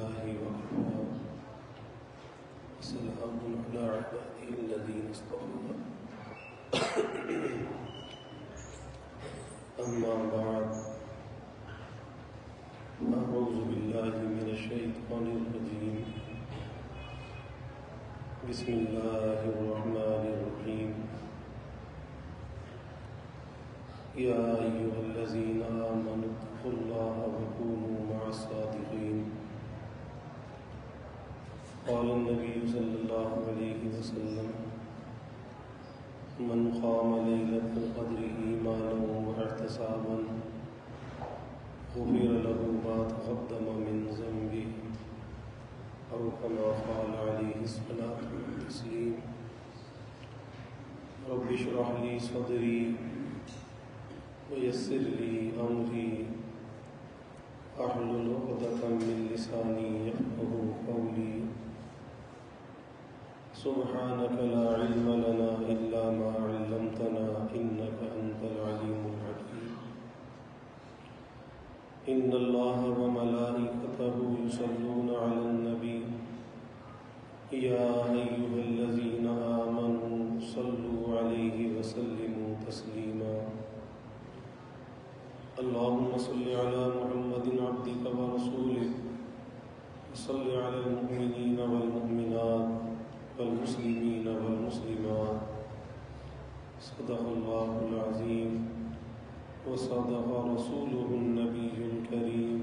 لله وكفى وسلام على عباده الذين اصطفى أما بعد أعوذ بالله من الشيطان الرجيم بسم الله الرحمن الرحيم يا أيها الذين آمنوا اتقوا الله وكونوا مع الصادقين قال النبي صلى الله عليه وسلم من قام ليلة القدر إيمانا واحتسابا غفر له ما تقدم من ذنبه أو كما قال عليه الصلاة والتسليم رب اشرح لي صدري ويسر لي أمري واحلل عقدة من لساني يفقهوا قولي سبحانك لا علم لنا إلا ما علمتنا إنك أنت العليم الحكيم إن الله وملائكته يصلون على النبي يا أيها الذين آمنوا صلوا عليه وسلموا تسليما اللهم صل على محمد عبدك ورسولك وصل على المؤمنين والمؤمنات والمسلمين والمسلمات صدق الله العظيم وصدق رسوله النبي الكريم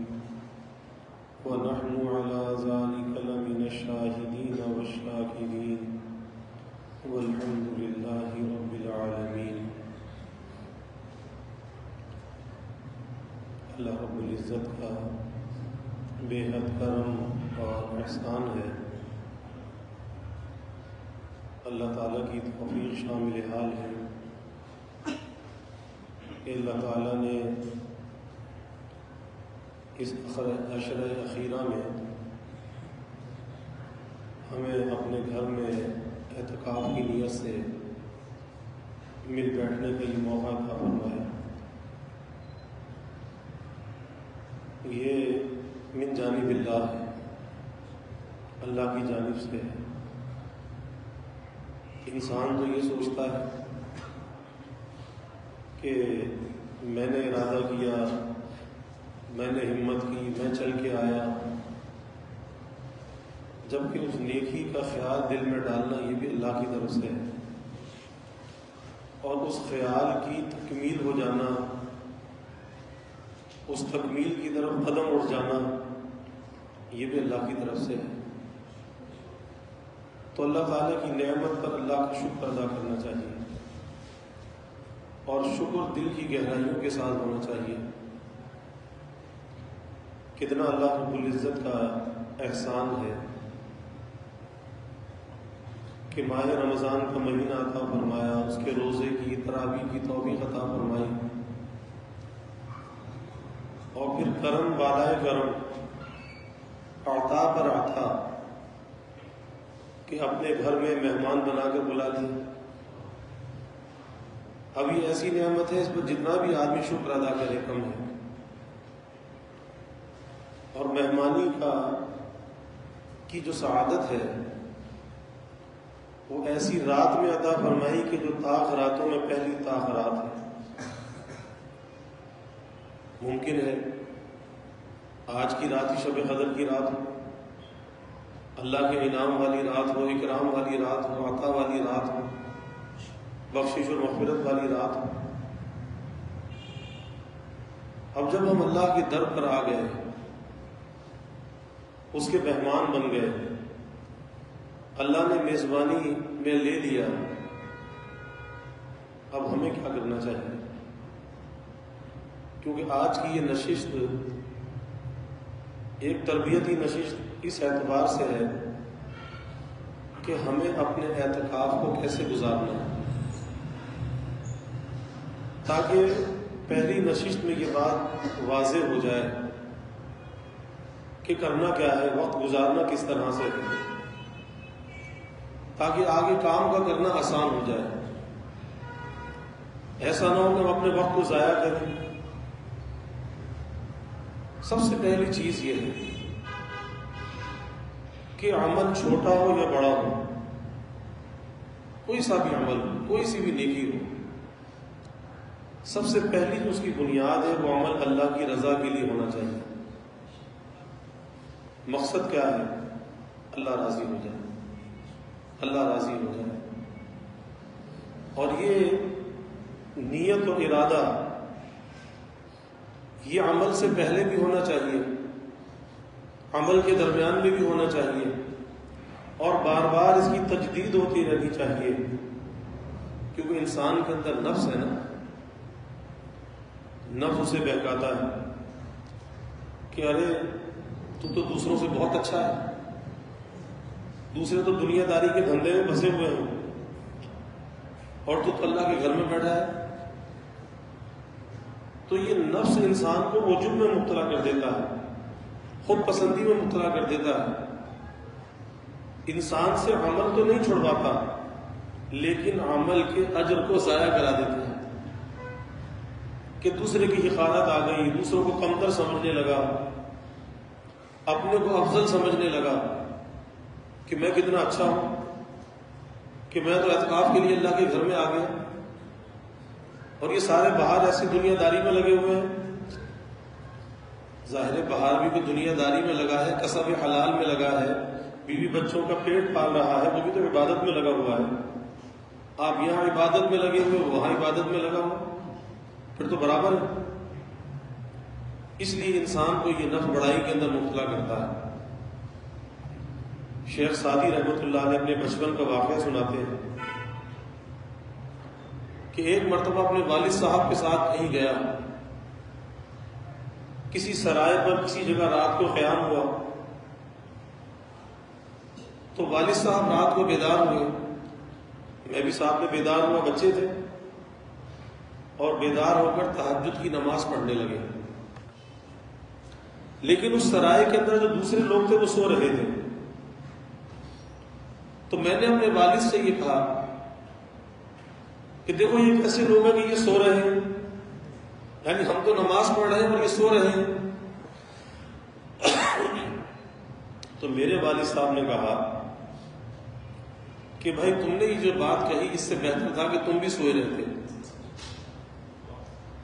ونحن على ذلك لمن الشاهدين والشاكرين والحمد لله رب العالمين. اللہ رب العزت کا بے حد کرم اور احسان ہے. اللہ تعالیٰ کی توفیق شامل حال ہے کہ اللہ تعالیٰ نے اس عشرہ اخیرہ میں ہمیں اپنے گھر میں اعتکاف کی نیت سے مل بیٹھنے کا یہ موقع عطا فرمایا. یہ من جانب اللہ ہے، اللہ کی جانب سے ہے. انسان تو یہ سوچتا ہے کہ میں نے ارادہ کیا، میں نے ہمت کی، میں چل کے آیا، جبکہ اس نیکی کا خیال دل میں ڈالنا یہ بھی اللہ کی طرف سے ہے، اور اس خیال کی تکمیل ہو جانا، اس تکمیل کی طرف قدم اٹھ جانا یہ بھی اللہ کی طرف سے ہے. تو اللہ تعالیٰ کی نعمت پر اللہ کا شکر ادا کرنا چاہیے، اور شکر دل کی گہرائیوں کے ساتھ ہونا چاہیے. کتنا اللہ رب العزت کا احسان ہے کہ ماہ رمضان کا مہینہ عطا فرمایا، اس کے روزے کی تراویح کی توفیق عطا فرمائی، اور پھر کرم بالائے کرم، عطا پر عطا کہ اپنے گھر میں مہمان بنا کر بلا لیا. اب یہ ایسی نعمت ہے اس پر جتنا بھی آدمی شکر ادا کرے کم ہے. اور مہمانی کی جو سعادت ہے وہ ایسی رات میں عطا فرمائی کہ جو طاق راتوں میں پہلی طاق رات ہے. ممکن ہے آج کی رات ہی شب قدر کی رات ہو، اللہ کے انعام والی رات ہو، اکرام والی رات ہو، عطا والی رات ہو، بخشش اور مغفرت والی رات ہو. اب جب ہم اللہ کے در پر آ گئے، اس کے مہمان بن گئے، اللہ نے میزبانی میں لے لیا، اب ہمیں کیا کرنا چاہیے؟ کیونکہ آج کی یہ نشست ایک تربیتی نشست اس اعتبار سے ہے کہ ہمیں اپنے اعتکاف کو کیسے گزارنا ہے، تاکہ پہلی نشست میں یہ بات واضح ہو جائے کہ کرنا کیا ہے، وقت گزارنا کس طرح سے ہے، تاکہ آگے کام کا کرنا آسان ہو جائے. ایسا نہ ہو کہ ہم اپنے وقت کو ضائع کریں. سب سے پہلی چیز یہ ہے کہ عمل چھوٹا ہو یا بڑا ہو، کوئی سا بھی عمل، کوئی سی بھی نیکی ہو، سب سے پہلی جو اس کی بنیاد ہے وہ عمل اللہ کی رضا کے لیے ہونا چاہیے۔ مقصد کیا ہے؟ اللہ راضی ہو جائے، اللہ راضی ہو جائے۔ اور یہ نیت و ارادہ یہ عمل سے پہلے بھی ہونا چاہیے، عمل کے درمیان میں بھی ہونا چاہیے، اور بار بار اس کی تجدید ہوتی رہنی چاہیے، کیونکہ انسان کے اندر نفس ہے نا، نفس اسے بہکاتا ہے کہ ارے تو دوسروں سے بہت اچھا ہے، دوسرے تو دنیا داری کے دھندے میں پھنسے ہوئے ہیں اور تو اللہ کے گھر میں بیٹھا ہے۔ تو یہ نفس انسان کو عجب میں مبتلا کر دیتا ہے، خود پسندی میں مبتلا کر دیتا ہے۔ انسان سے عمل تو نہیں چھڑواتا، لیکن عمل کے اجر کو ضائع کرا دیتا ہے کہ دوسرے کی حقارت آ گئی، دوسروں کو کمتر سمجھنے لگا، اپنے کو افضل سمجھنے لگا کہ میں کتنا اچھا ہوں، کہ میں تو اعتکاف کے لیے اللہ کے گھر میں آ گیا، اور یہ سارے باہر ایسی دنیا داری میں لگے ہوئے ہیں۔ ظاہر باہر بھی کوئی دنیا داری میں لگا ہے، کسب حلال میں لگا ہے، بیوی بچوں کا پیٹ پال رہا ہے، وہ بھی تو عبادت میں لگا ہوا ہے۔ آپ یہاں عبادت میں لگے ہوئے، وہاں عبادت میں لگا ہوا، پھر تو برابر ہے۔ اس لیے انسان کو یہ نفس بڑائی کے اندر مبتلا کرتا ہے۔ شیخ سعدی رحمۃ اللہ علیہ اپنے بچپن کا واقعہ سناتے ہیں کہ ایک مرتبہ اپنے والد صاحب کے ساتھ کہیں گیا، کسی سرائے پر کسی جگہ رات کو قیام ہوا، تو والد صاحب رات کو بیدار ہوئے، میں بھی ساتھ میں بیدار ہوا، بچے تھے، اور بیدار ہو کر تہجد کی نماز پڑھنے لگے۔ لیکن اس سرائے کے اندر جو دوسرے لوگ تھے وہ سو رہے تھے، تو میں نے اپنے والد سے یہ کہا کہ دیکھو یہ کیسے لوگ ہیں کہ یہ سو رہے ہیں، یعنی ہم تو نماز پڑھ رہے ہیں اور یہ سو رہے ہیں۔ تو میرے والد صاحب نے کہا کہ بھائی تم نے یہ جو بات کہی اس سے بہتر تھا کہ تم بھی سوئے رہتے،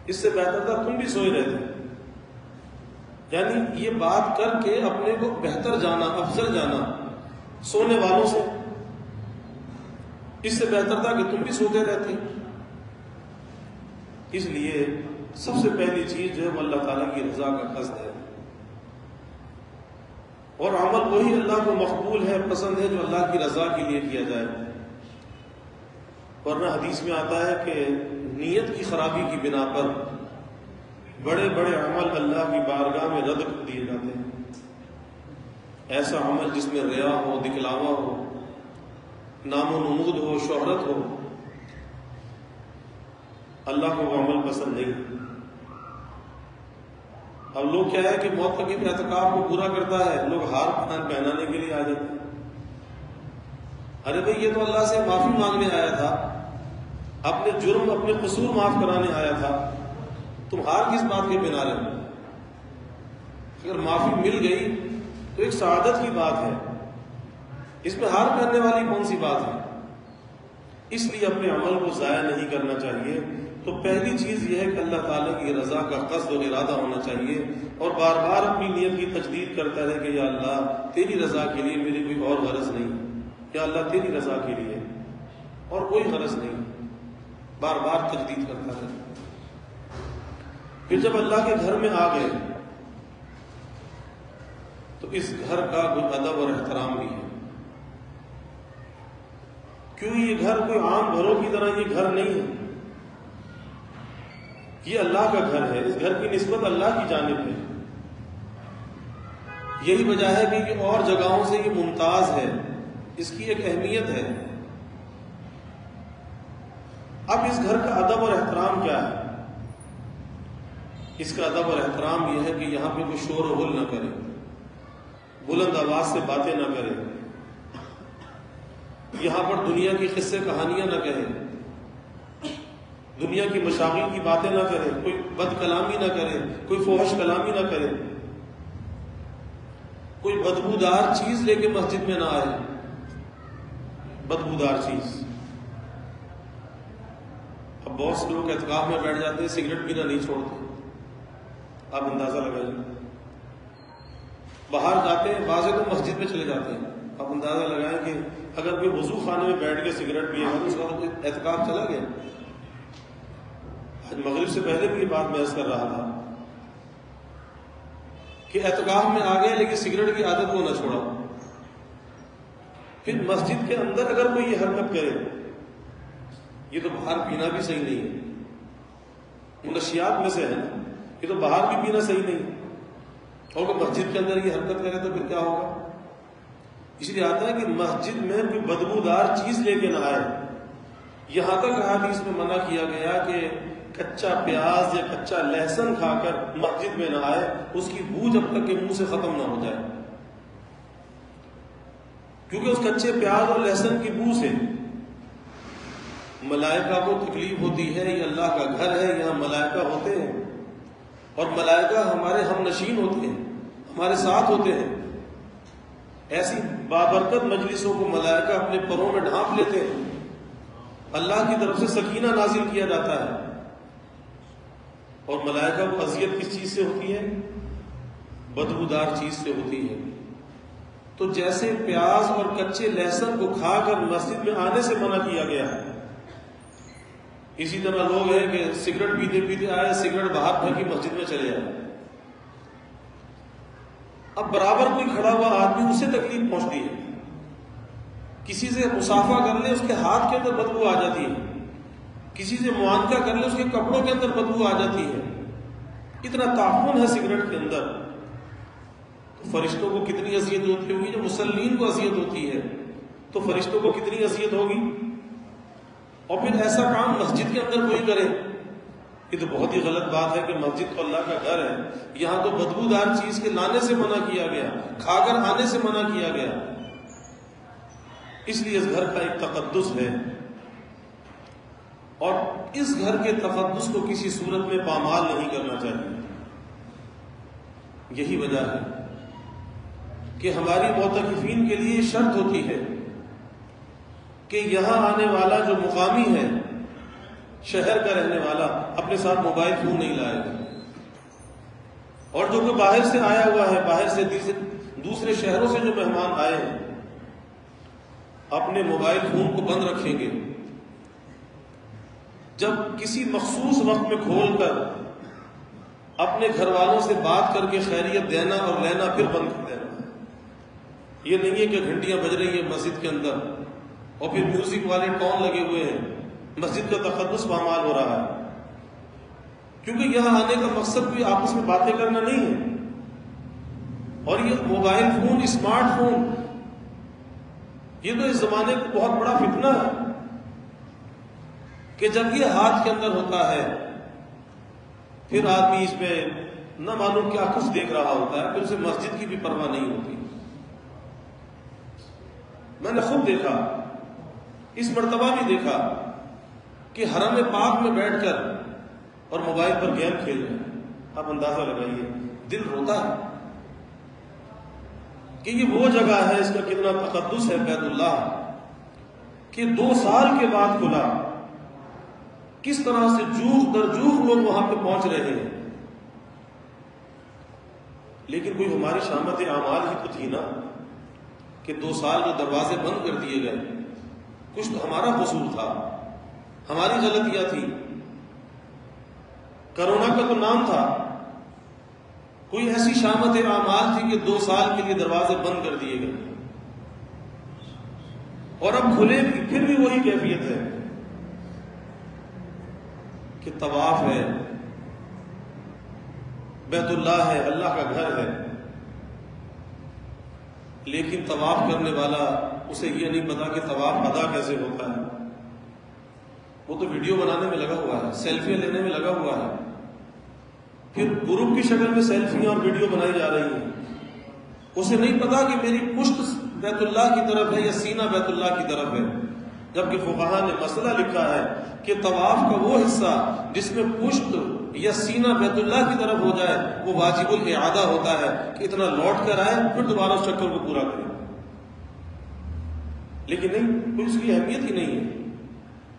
اس سے بہتر تھا تم بھی سوئے رہتے۔ یعنی یہ بات کر کے اپنے کو بہتر جانا، افضل جانا سونے والوں سے، اس سے بہتر تھا کہ تم بھی سوتے رہتے۔ اس لیے سب سے پہلی چیز جو ہے وہ اللہ تعالیٰ کی رضا کا قصد ہے، اور عمل وہی اللہ کو مقبول ہے، پسند ہے، جو اللہ کی رضا کے لیے کیا جائے۔ ورنہ حدیث میں آتا ہے کہ نیت کی خرابی کی بنا پر بڑے بڑے عمل اللہ کی بارگاہ میں رد کر دیے جاتے ہیں۔ ایسا عمل جس میں ریا ہو، دکھلاوا ہو، نام و نمود ہو، شہرت ہو، اللہ کو وہ عمل پسند نہیں۔ اب لوگ کیا ہے کہ معتکف اعتکاف کو پورا کرتا ہے، لوگ ہار پہنانے کے لیے آ جاتے ہیں۔ ارے بھائی یہ تو اللہ سے معافی مانگنے آیا تھا، اپنے جرم اپنے قصور معاف کرانے آیا تھا، تم ہار کس بات کے پہنا رہے ہو؟ اگر معافی مل گئی تو ایک سعادت کی بات ہے، اس میں ہار پہننے والی کون سی بات ہے؟ اس لیے اپنے عمل کو ضائع نہیں کرنا چاہیے۔ تو پہلی چیز یہ ہے کہ اللہ تعالیٰ کی رضا کا قصد و ارادہ ہونا چاہیے، اور بار بار اپنی نیت کی تجدید کرتا رہے کہ یا اللہ تیری رضا کے لیے، میری کوئی اور غرض نہیں، یا اللہ تیری رضا کے لیے اور کوئی غرض نہیں، بار بار تجدید کرتا رہے۔ پھر جب اللہ کے گھر میں آ گئے تو اس گھر کا کوئی ادب اور احترام بھی ہے، کیوں یہ گھر کوئی عام گھروں کی طرح یہ گھر نہیں ہے، یہ اللہ کا گھر ہے، اس گھر کی نسبت اللہ کی جانب ہے۔ یہی وجہ ہے کہ یہ اور جگہوں سے یہ ممتاز ہے، اس کی ایک اہمیت ہے۔ اب اس گھر کا ادب اور احترام کیا ہے؟ اس کا ادب اور احترام یہ ہے کہ یہاں پہ کوئی شور و غل نہ کرے، بلند آواز سے باتیں نہ کرے، یہاں پر دنیا کی قصے کہانیاں نہ کہے، دنیا کی مشاغل کی باتیں نہ کرے، کوئی بد کلامی نہ کرے، کوئی فحش کلامی نہ کرے، کوئی بدبودار چیز لے کے مسجد میں نہ آئے، بدبودار چیز۔ اب بہت سے لوگ اعتکاف میں بیٹھ جاتے ہیں، سگریٹ پینا نہیں چھوڑتے، آپ اندازہ لگائیے۔ باہر جاتے ہیں، بعض تو مسجد میں چلے جاتے ہیں، آپ اندازہ لگائیں کہ اگر کوئی وضو خانے میں بیٹھ کے سگریٹ پیے گا تو اس کا اعتکاف چلا گیا۔ آج مغرب سے پہلے بھی یہ بات میں عرض کر رہا تھا کہ اعتکاف میں آ گئے لیکن سگریٹ کی عادت کو نہ چھوڑا۔ پھر مسجد کے اندر اگر کوئی یہ حرکت کرے، یہ تو باہر پینا بھی صحیح نہیں ہے، منشیات میں سے ہے نا، یہ تو باہر بھی پینا صحیح نہیں، اور اگر مسجد کے اندر یہ حرکت کرے تو پھر کیا ہوگا؟ اس لیے آتا ہے کہ مسجد میں کوئی بدبودار چیز لے کے نہ آئے۔ یہاں تک حدیث میں منع کیا گیا کہ کچا پیاز یا کچا لہسن کھا کر مسجد میں نہ آئے، اس کی بو جب تک کہ منہ سے ختم نہ ہو جائے، کیونکہ اس کچے پیاز اور لہسن کی بو سے ملائکہ کو تکلیف ہوتی ہے۔ یہ اللہ کا گھر ہے، یہاں ملائکہ ہوتے ہیں، اور ملائکہ ہمارے ہم نشین ہوتے ہیں، ہمارے ساتھ ہوتے ہیں۔ ایسی بابرکت مجلسوں کو ملائکہ اپنے پروں میں ڈھانپ لیتے ہیں، اللہ کی طرف سے سکینہ نازل کیا جاتا ہے، اور ملائکہ کو اذیت کس چیز سے ہوتی ہے؟ بدبودار چیز سے ہوتی ہے۔ تو جیسے پیاز اور کچے لہسن کو کھا کر مسجد میں آنے سے منع کیا گیا ہے، اسی طرح لوگ ہیں کہ سگریٹ پیتے پیتے آئے، سگریٹ باہر پھینکی، مسجد میں چلے آئے۔ اب برابر کوئی کھڑا ہوا آدمی، اسے تکلیف پہنچتی ہے، کسی سے مصافحہ کر لے اس کے ہاتھ کے اندر بدبو آ جاتی ہے، کسی سے معانقہ کر لے اس کے کپڑوں کے اندر بدبو آ جاتی ہے، اتنا تعفن ہے سگریٹ کے اندر۔ تو فرشتوں کو کتنی اذیت ہوتی ہوگی؟ جو مسلمین کو اذیت ہوتی ہے تو فرشتوں کو کتنی اذیت ہوگی؟ اور پھر ایسا کام مسجد کے اندر کوئی کرے، یہ تو بہت ہی غلط بات ہے کہ مسجد تو اللہ کا گھر ہے، یہاں تو بدبودار چیز کے لانے سے منع کیا گیا، کھا کر آنے سے منع کیا گیا۔ اس لیے اس گھر کا ایک تقدس ہے، اور اس گھر کے تقدس کو کسی صورت میں پامال نہیں کرنا چاہیے۔ یہی وجہ ہے کہ ہماری معتکفین کے لیے شرط ہوتی ہے کہ یہاں آنے والا جو مقامی ہے، شہر کا رہنے والا، اپنے ساتھ موبائل فون نہیں لائے گا، اور جو کوئی باہر سے آیا ہوا ہے، باہر سے دوسرے شہروں سے جو مہمان آئے ہیں، اپنے موبائل فون کو بند رکھیں گے، جب کسی مخصوص وقت میں کھول کر اپنے گھر والوں سے بات کر کے خیریت دینا اور لینا، پھر بند کر دینا۔ یہ نہیں ہے کہ گھنٹیاں بج رہی ہیں مسجد کے اندر اور پھر میوزک والے ٹون لگے ہوئے ہیں، مسجد کا تقدس پامال ہو رہا ہے، کیونکہ یہاں آنے کا مقصد کوئی آپس میں باتیں کرنا نہیں ہے۔ اور یہ موبائل فون، اسمارٹ فون، یہ تو اس زمانے کا بہت بڑا فتنہ ہے کہ جب یہ ہاتھ کے اندر ہوتا ہے پھر آدمی اس میں نہ معلوم کیا کچھ دیکھ رہا ہوتا ہے، پھر اسے مسجد کی بھی پرواہ نہیں ہوتی۔ میں نے خود دیکھا، اس مرتبہ بھی دیکھا کہ حرم پاک میں بیٹھ کر اور موبائل پر گیم کھیل رہے ہیں۔ آپ اندازہ لگائیے، دل روتا ہے کہ یہ وہ جگہ ہے، اس کا کتنا تقدس ہے بیت اللہ، کہ 2 سال کے بعد کھلا، کس طرح سے جوخ در جوخ لوگ وہاں پہ پہنچ رہے ہیں۔ لیکن کوئی ہماری شامت اعمال ہی تو تھی نا کہ 2 سال جو دروازے بند کر دیے گئے، کچھ تو ہمارا قصور تھا، ہماری غلطیاں تھی، کرونا کا تو نام تھا، کوئی ایسی شامت اعمال تھی کہ 2 سال کے لیے دروازے بند کر دیے گئے، اور اب کھلے بھی، پھر بھی وہی کیفیت ہے کہ طواف ہے، بیت اللہ ہے، اللہ کا گھر ہے، لیکن طواف کرنے والا اسے یہ نہیں پتا کہ طواف ادا کیسے ہوتا ہے، وہ تو ویڈیو بنانے میں لگا ہوا ہے، سیلفیاں لینے میں لگا ہوا ہے، پھر گروپ کی شکل میں سیلفیاں اور ویڈیو بنائی جا رہی ہیں، اسے نہیں پتا کہ میری پشت بیت اللہ کی طرف ہے یا سینہ بیت اللہ کی طرف ہے، جبکہ فقہا نے مسئلہ لکھا ہے کہ طواف کا وہ حصہ جس میں پشت یا سینہ بیت اللہ کی طرف ہو جائے وہ واجب الاعادہ ہوتا ہے کہ اتنا لوٹ کر آئے پھر دوبارہ اس چکر کو پورا کرے. لیکن نہیں، کوئی اس کی اہمیت ہی نہیں ہے.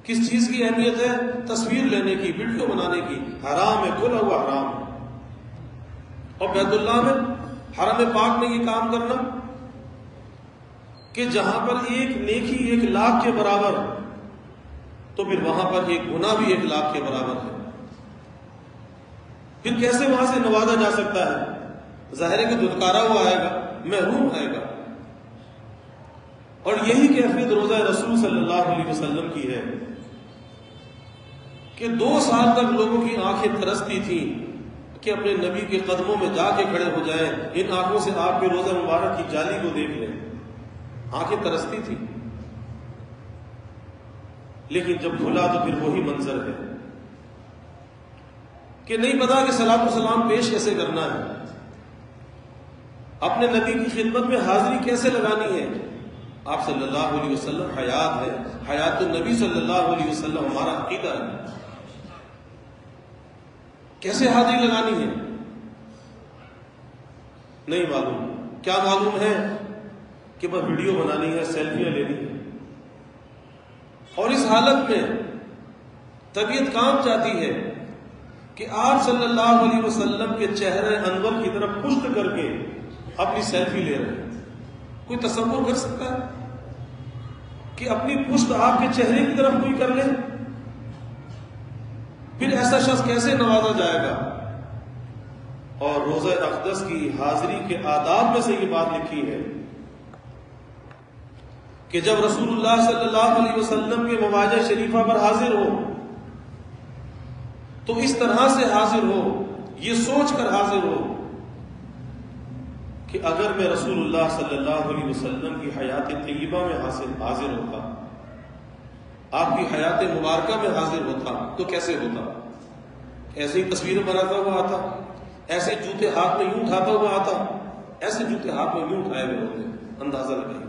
کس چیز کی اہمیت ہے؟ تصویر لینے کی، ویڈیو بنانے کی. حرام ہے، کھلا ہوا حرام ہے. اور بیت اللہ میں، حرم پاک میں یہ کام کرنا کہ جہاں پر ایک نیکی 1,00,000 کے برابر، تو پھر وہاں پر ایک گناہ بھی 1,00,000 کے برابر ہے. پھر کیسے وہاں سے نوازا جا سکتا ہے؟ ظاہر ہے کہ دھتکارا ہوا آئے گا، محروم آئے گا. اور یہی کیفیت روزہ رسول صلی اللہ علیہ وسلم کی ہے کہ 2 سال تک لوگوں کی آنکھیں ترستی تھیں کہ اپنے نبی کے قدموں میں جا کے کھڑے ہو جائیں، ان آنکھوں سے آپ کے روزہ مبارک کی جالی کو دیکھ لیں. آنکھیں ترستی تھی. لیکن جب کھلا تو پھر وہی منظر ہے کہ نہیں پتا کہ صلاۃ و سلام پیش کیسے کرنا ہے، اپنے نبی کی خدمت میں حاضری کیسے لگانی ہے. آپ صلی اللہ علیہ وسلم حیات ہے، حیات النبی صلی اللہ علیہ وسلم ہمارا عقیدہ ہے. کیسے حاضری لگانی ہے نہیں معلوم. کیا معلوم ہے کہ بس ویڈیو بنانی ہے، سیلفیاں لینی ہے. اور اس حالت میں طبیعت کام چاہتی ہے کہ آپ صلی اللہ علیہ وسلم کے چہرے انور کی طرف پشت کر کے اپنی سیلفی لے رہے ہیں. کوئی تصور کر سکتا ہے کہ اپنی پشت آپ کے چہرے کی طرف کوئی کر لے؟ پھر ایسا شخص کیسے نوازا جائے گا؟ اور روزہ اقدس کی حاضری کے آداب میں سے یہ بات لکھی ہے کہ جب رسول اللہ صلی اللہ علیہ وسلم کے مواجہ شریفہ پر حاضر ہو تو اس طرح سے حاضر ہو، یہ سوچ کر حاضر ہو کہ اگر میں رسول اللہ صلی اللہ علیہ وسلم کی حیات طیبہ میں حاضر ہوتا، آپ کی حیات مبارکہ میں حاضر ہوتا تو کیسے ہوتا؟ ایسے ہی تصویر بناتا ہوا آتا، ایسے جوتے ہاتھ میں یوں اٹھاتا ہوا آتا، ایسے جوتے ہاتھ میں یوں اٹھائے ہوئے ہوتے. اندازہ لگائیے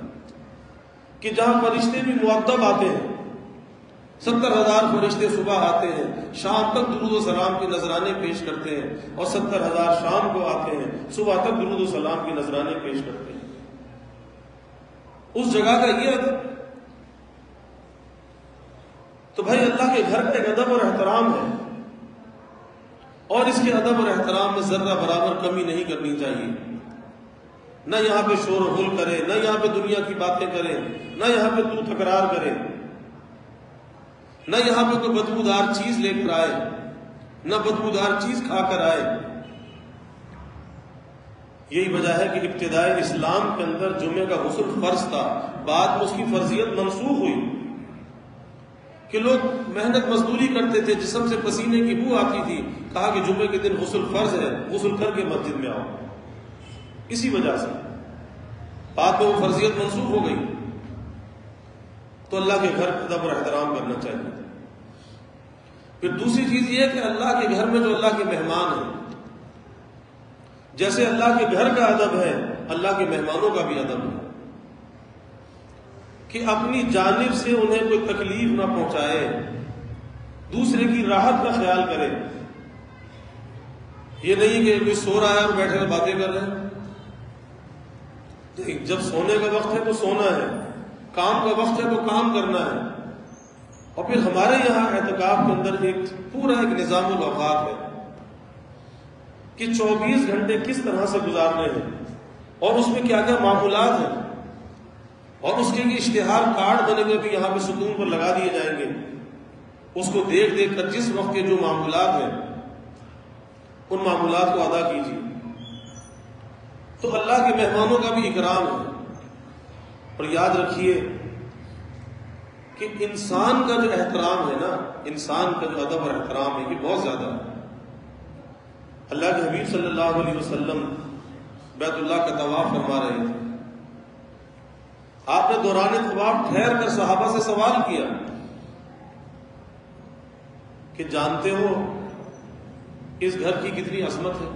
کہ جہاں فرشتے بھی مؤدب آتے ہیں، 70,000 فرشتے صبح آتے ہیں، شام تک درود و سلام کے نذرانے پیش کرتے ہیں، اور 70,000 شام کو آتے ہیں، صبح تک درود و سلام کے نذرانے پیش کرتے ہیں. اس جگہ کا یہ ادب. تو بھائی اللہ کے گھر کا ایک ادب اور احترام ہے، اور اس کے ادب اور احترام میں ذرہ برابر کمی نہیں کرنی چاہیے. نہ یہاں پہ شور و غل کرے، نہ یہاں پہ دنیا کی باتیں کرے، نہ یہاں پہ تو تکرار کرے، نہ یہاں پہ کوئی بدبودار چیز لے کر آئے، نہ بدبودار چیز کھا کر آئے. یہی وجہ ہے کہ ابتدائی اسلام کے اندر جمعے کا غسل فرض تھا، بعد میں اس کی فرضیت منسوخ ہوئی کہ لوگ محنت مزدوری کرتے تھے، جسم سے پسینے کی بو آتی تھی، کہا کہ جمعے کے دن غسل فرض ہے، غسل کر کے مسجد میں آؤ. اسی وجہ سے بعد میں وہ فرضیت منسوخ ہو گئی. تو اللہ کے گھر ادب اور احترام کرنا چاہیے. پھر دوسری چیز یہ کہ اللہ کے گھر میں جو اللہ کے مہمان ہیں، جیسے اللہ کے گھر کا ادب ہے، اللہ کے مہمانوں کا بھی ادب ہے کہ اپنی جانب سے انہیں کوئی تکلیف نہ پہنچائے، دوسرے کی راحت کا خیال کرے. یہ نہیں کہ کوئی سو رہا ہے اور بیٹھے ہوئے باتیں کر رہے ہیں. جب سونے کا وقت ہے تو سونا ہے، کام کا وقت ہے تو کام کرنا ہے. اور پھر ہمارے یہاں اعتکاف کے اندر پورا ایک نظام الاوقات ہے کہ 24 گھنٹے کس طرح سے گزارنے ہیں، اور اس میں کیا کیا معمولات ہیں، اور اس کے لیے اشتہار کارڈ بنے ہوئے بھی یہاں پہ ستون پر لگا دیے جائیں گے. اس کو دیکھ دیکھ کر جس وقت کے جو معمولات ہیں ان معمولات کو ادا کیجیے. تو اللہ کے مہمانوں کا بھی اکرام ہے. اور یاد رکھیے کہ انسان کا جو احترام ہے نا، انسان کا جو ادب اور احترام ہے، یہ بہت زیادہ ہے. اللہ کے حبیب صلی اللہ علیہ وسلم بیت اللہ کا طواف فرما رہے تھے. آپ نے دوران طواف ٹھہر کر صحابہ سے سوال کیا کہ جانتے ہو اس گھر کی کتنی عظمت ہے؟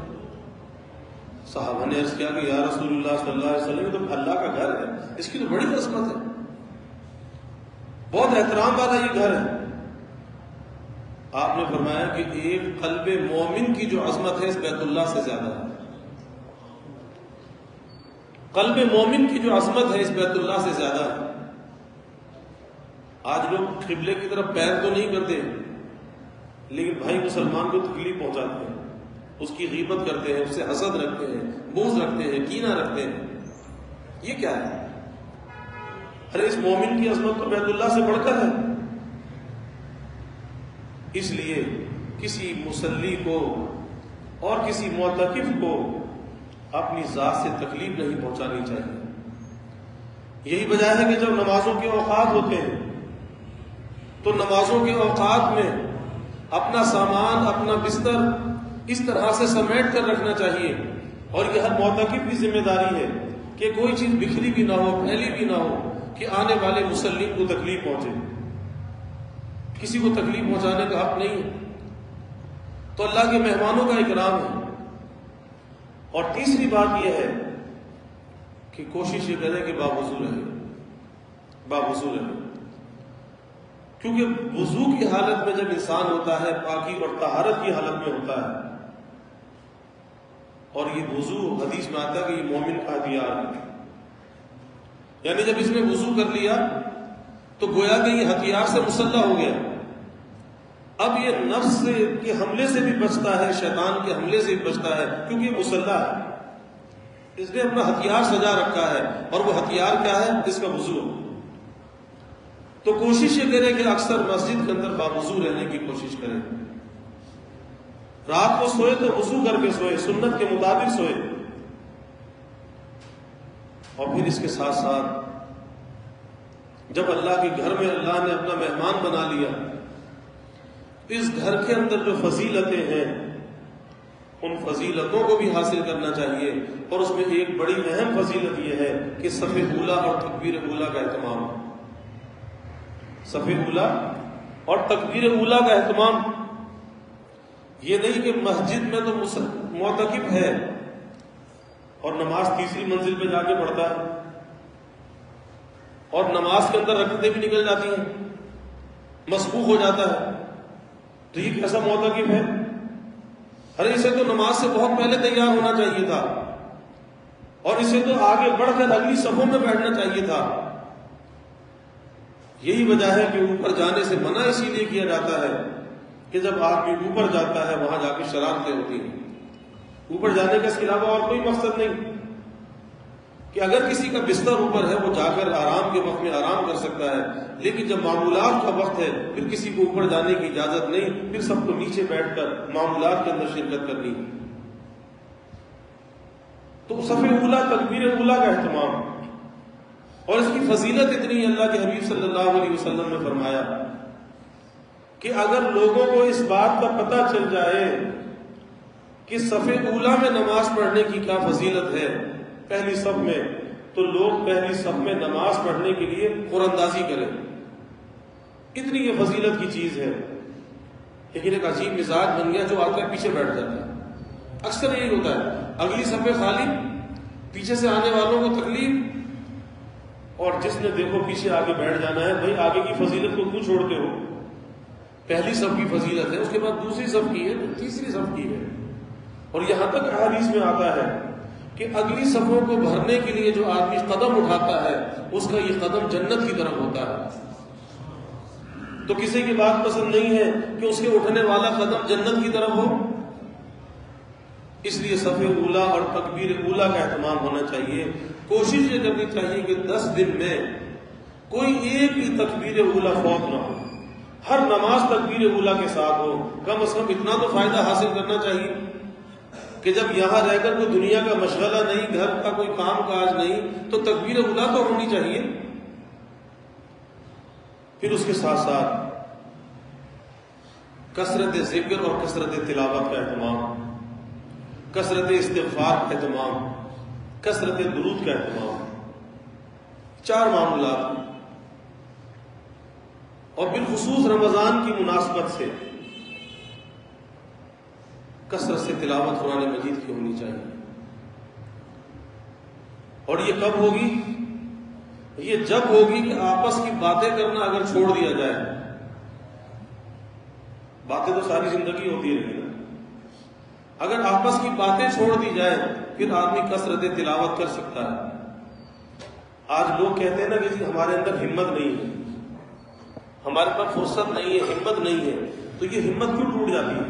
صحابہ نے عرض کیا کہ یا رسول اللہ صلی اللہ علیہ وسلم، یہ تو اللہ کا گھر ہے، اس کی تو بڑی عظمت ہے. بہت احترام والا یہ گھر ہے. آپ نے فرمایا کہ ایک قلب مومن کی جو عظمت ہے اس بیت اللہ سے زیادہ ہے. قلب مومن کی جو عظمت ہے اس بیت اللہ سے زیادہ ہے. آج لوگ قبلے کی طرف پیر تو نہیں کرتے لیکن بھائی مسلمان کو تکلیف پہنچاتے ہیں, اس کی غیبت کرتے ہیں, اس سے حسد رکھتے ہیں, بغض رکھتے ہیں, کینہ رکھتے ہیں. یہ کیا ہے؟ ارے اس مومن کی عظمت تو بیت اللہ سے بڑھ کر ہے. اس لیے کسی مصلی کو اور کسی معتکف کو اپنی ذات سے تکلیف نہیں پہنچانی چاہیے. یہی وجہ ہے کہ جب نمازوں کے اوقات ہوتے ہیں تو نمازوں کے اوقات میں اپنا سامان, اپنا بستر اس طرح سے سمیٹ کر رکھنا چاہیے. اور یہ ہر معتکف کی ذمہ داری ہے کہ کوئی چیز بکھری بھی نہ ہو, پھیلی بھی نہ ہو, کہ آنے والے مسلم کو تکلیف پہنچے. کسی کو تکلیف پہنچانے کا حق نہیں ہے. تو اللہ کے مہمانوں کا اکرام ہے. اور تیسری بات یہ ہے کہ کوشش یہ کرے کہ باوضو رہے, باوضو رہے. کیونکہ وضو کی حالت میں جب انسان ہوتا ہے پاکی اور طہارت کی حالت میں ہوتا ہے, اور یہ وضو حدیث میں آتا ہے کہ یہ مومن کا ہتھیار ہے. یعنی جب اس نے وضو کر لیا تو گویا کہ یہ ہتھیار سے مسلح ہو گیا. اب یہ نفس کے حملے سے بھی بچتا ہے, شیطان کے حملے سے بھی بچتا ہے, کیونکہ یہ مسلح ہے. اس نے اپنا ہتھیار سجا رکھا ہے, اور وہ ہتھیار کیا ہے؟ اس کا وضو. تو کوشش یہ کرے کہ اکثر مسجد کے اندر باوضو رہنے کی کوشش کرے. رات کو سوئے تو وضو کر کے سوئے, سنت کے مطابق سوئے. اور پھر اس کے ساتھ ساتھ جب اللہ کے گھر میں اللہ نے اپنا مہمان بنا لیا, اس گھر کے اندر جو فضیلتیں ہیں ان فضیلتوں کو بھی حاصل کرنا چاہیے. اور اس میں ایک بڑی اہم فضیلت یہ ہے کہ صف اولا اور تکبیر اولا کا اہتمام. صف اولا اور تکبیر اولا کا اہتمام. یہ نہیں کہ مسجد میں تو معتکف ہے اور نماز تیسری منزل پہ جا کے پڑھتا ہے اور نماز کے اندر رکعتیں بھی نکل جاتی ہیں, مسبوق ہو جاتا ہے. تو یہ کیسا معتکف ہے؟ ارے اسے تو نماز سے بہت پہلے تیار ہونا چاہیے تھا, اور اسے تو آگے بڑھ کر اگلی صفوں میں بیٹھنا چاہیے تھا. یہی وجہ ہے کہ اوپر جانے سے منع اسی لیے کیا جاتا ہے کہ جب آدمی اوپر جاتا ہے وہاں جا کے شرارتیں ہوتی ہیں. اوپر جانے کا اس کے علاوہ اور کوئی مقصد نہیں. کہ اگر کسی کا بستر اوپر ہے وہ جا کر آرام کے وقت میں آرام کر سکتا ہے, لیکن جب معمولات کا وقت ہے پھر کسی کو اوپر جانے کی اجازت نہیں, پھر سب کو نیچے بیٹھ کر معمولات کے اندر شرکت کرنی. تو صف اولا تکبیر اولا کا اہتمام. اور اس کی فضیلت اتنی, اللہ کے حبیب صلی اللہ علیہ وسلم نے فرمایا کہ اگر لوگوں کو اس بات کا پتہ چل جائے کہ صف اولا میں نماز پڑھنے کی کیا فضیلت ہے پہلی صف میں, تو لوگ پہلی صف میں نماز پڑھنے کے لیے قراندازی کریں. اتنی یہ فضیلت کی چیز ہے. لیکن ایک عجیب مزاج بن گیا جو آ کر پیچھے بیٹھ جاتا ہے. اکثر یہی ہوتا ہے, اگلی صفیں خالی, پیچھے سے آنے والوں کو تکلیف, اور جس نے دیکھو پیچھے آگے بیٹھ جانا ہے, بھائی آگے کی فضیلت کو کیوں چھوڑتے ہو؟ پہلی صف کی فضیلت ہے, اس کے بعد دوسری صف کی ہے, تیسری صف کی ہے. اور یہاں تک احادیث میں آتا ہے کہ اگلی صفوں کو بھرنے کے لیے جو آدمی قدم اٹھاتا ہے اس کا یہ قدم جنت کی طرف ہوتا ہے. تو کسی کی بات پسند نہیں ہے کہ اس کے اٹھنے والا قدم جنت کی طرف ہو. اس لیے صف اولا اور تکبیر اولا کا اہتمام ہونا چاہیے. کوشش یہ کرنی چاہیے کہ 10 دن میں کوئی ایک بھی تکبیر اولا فوت نہ ہو, ہر نماز تکبیر اولا کے ساتھ ہو. کم از کم اتنا تو فائدہ حاصل کرنا چاہیے کہ جب یہاں رہ کر کوئی دنیا کا مشغلہ نہیں, گھر کا کوئی کام کاج نہیں, تو تکبیر اولا تو ہونی چاہیے. پھر اس کے ساتھ ساتھ کثرت ذکر اور کثرت تلاوت کا اہتمام, کثرت استغفار کا اہتمام, کثرت درود کا اہتمام. 4 معاملات. اور بالخصوص رمضان کی مناسبت سے کثرت سے تلاوت قرآن مجید کی ہونی چاہیے. اور یہ کب ہوگی؟ یہ جب ہوگی کہ آپس کی باتیں کرنا اگر چھوڑ دیا جائے. باتیں تو ساری زندگی ہوتی رہی نا. اگر آپس کی باتیں چھوڑ دی جائیں پھر آدمی کثرت تلاوت کر سکتا ہے. آج لوگ کہتے ہیں نا کہ جی ہمارے اندر ہمت نہیں ہے, ہمارے پاس فرصت نہیں ہے, ہمت نہیں ہے. تو یہ ہمت کیوں ٹوٹ جاتی ہے؟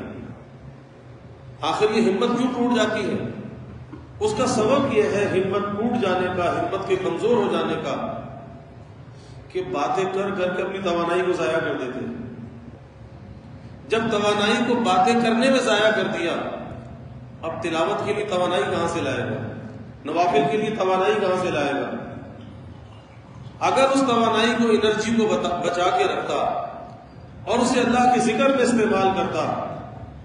آخر یہ ہمت کیوں ٹوٹ جاتی ہے؟ اس کا سبب یہ ہے ہمت ٹوٹ جانے کا, ہمت کے کمزور ہو جانے کا, کہ باتیں کر کر کے اپنی توانائی کو ضائع کر دیتے ہیں. جب توانائی کو باتیں کرنے میں ضائع کر دیا, اب تلاوت کے لیے توانائی کہاں سے لائے گا؟ نوافل کے لیے توانائی کہاں سے لائے گا؟ اگر اس توانائی کو, انرجی کو بچا کے رکھتا اور اسے اللہ کے ذکر میں استعمال کرتا,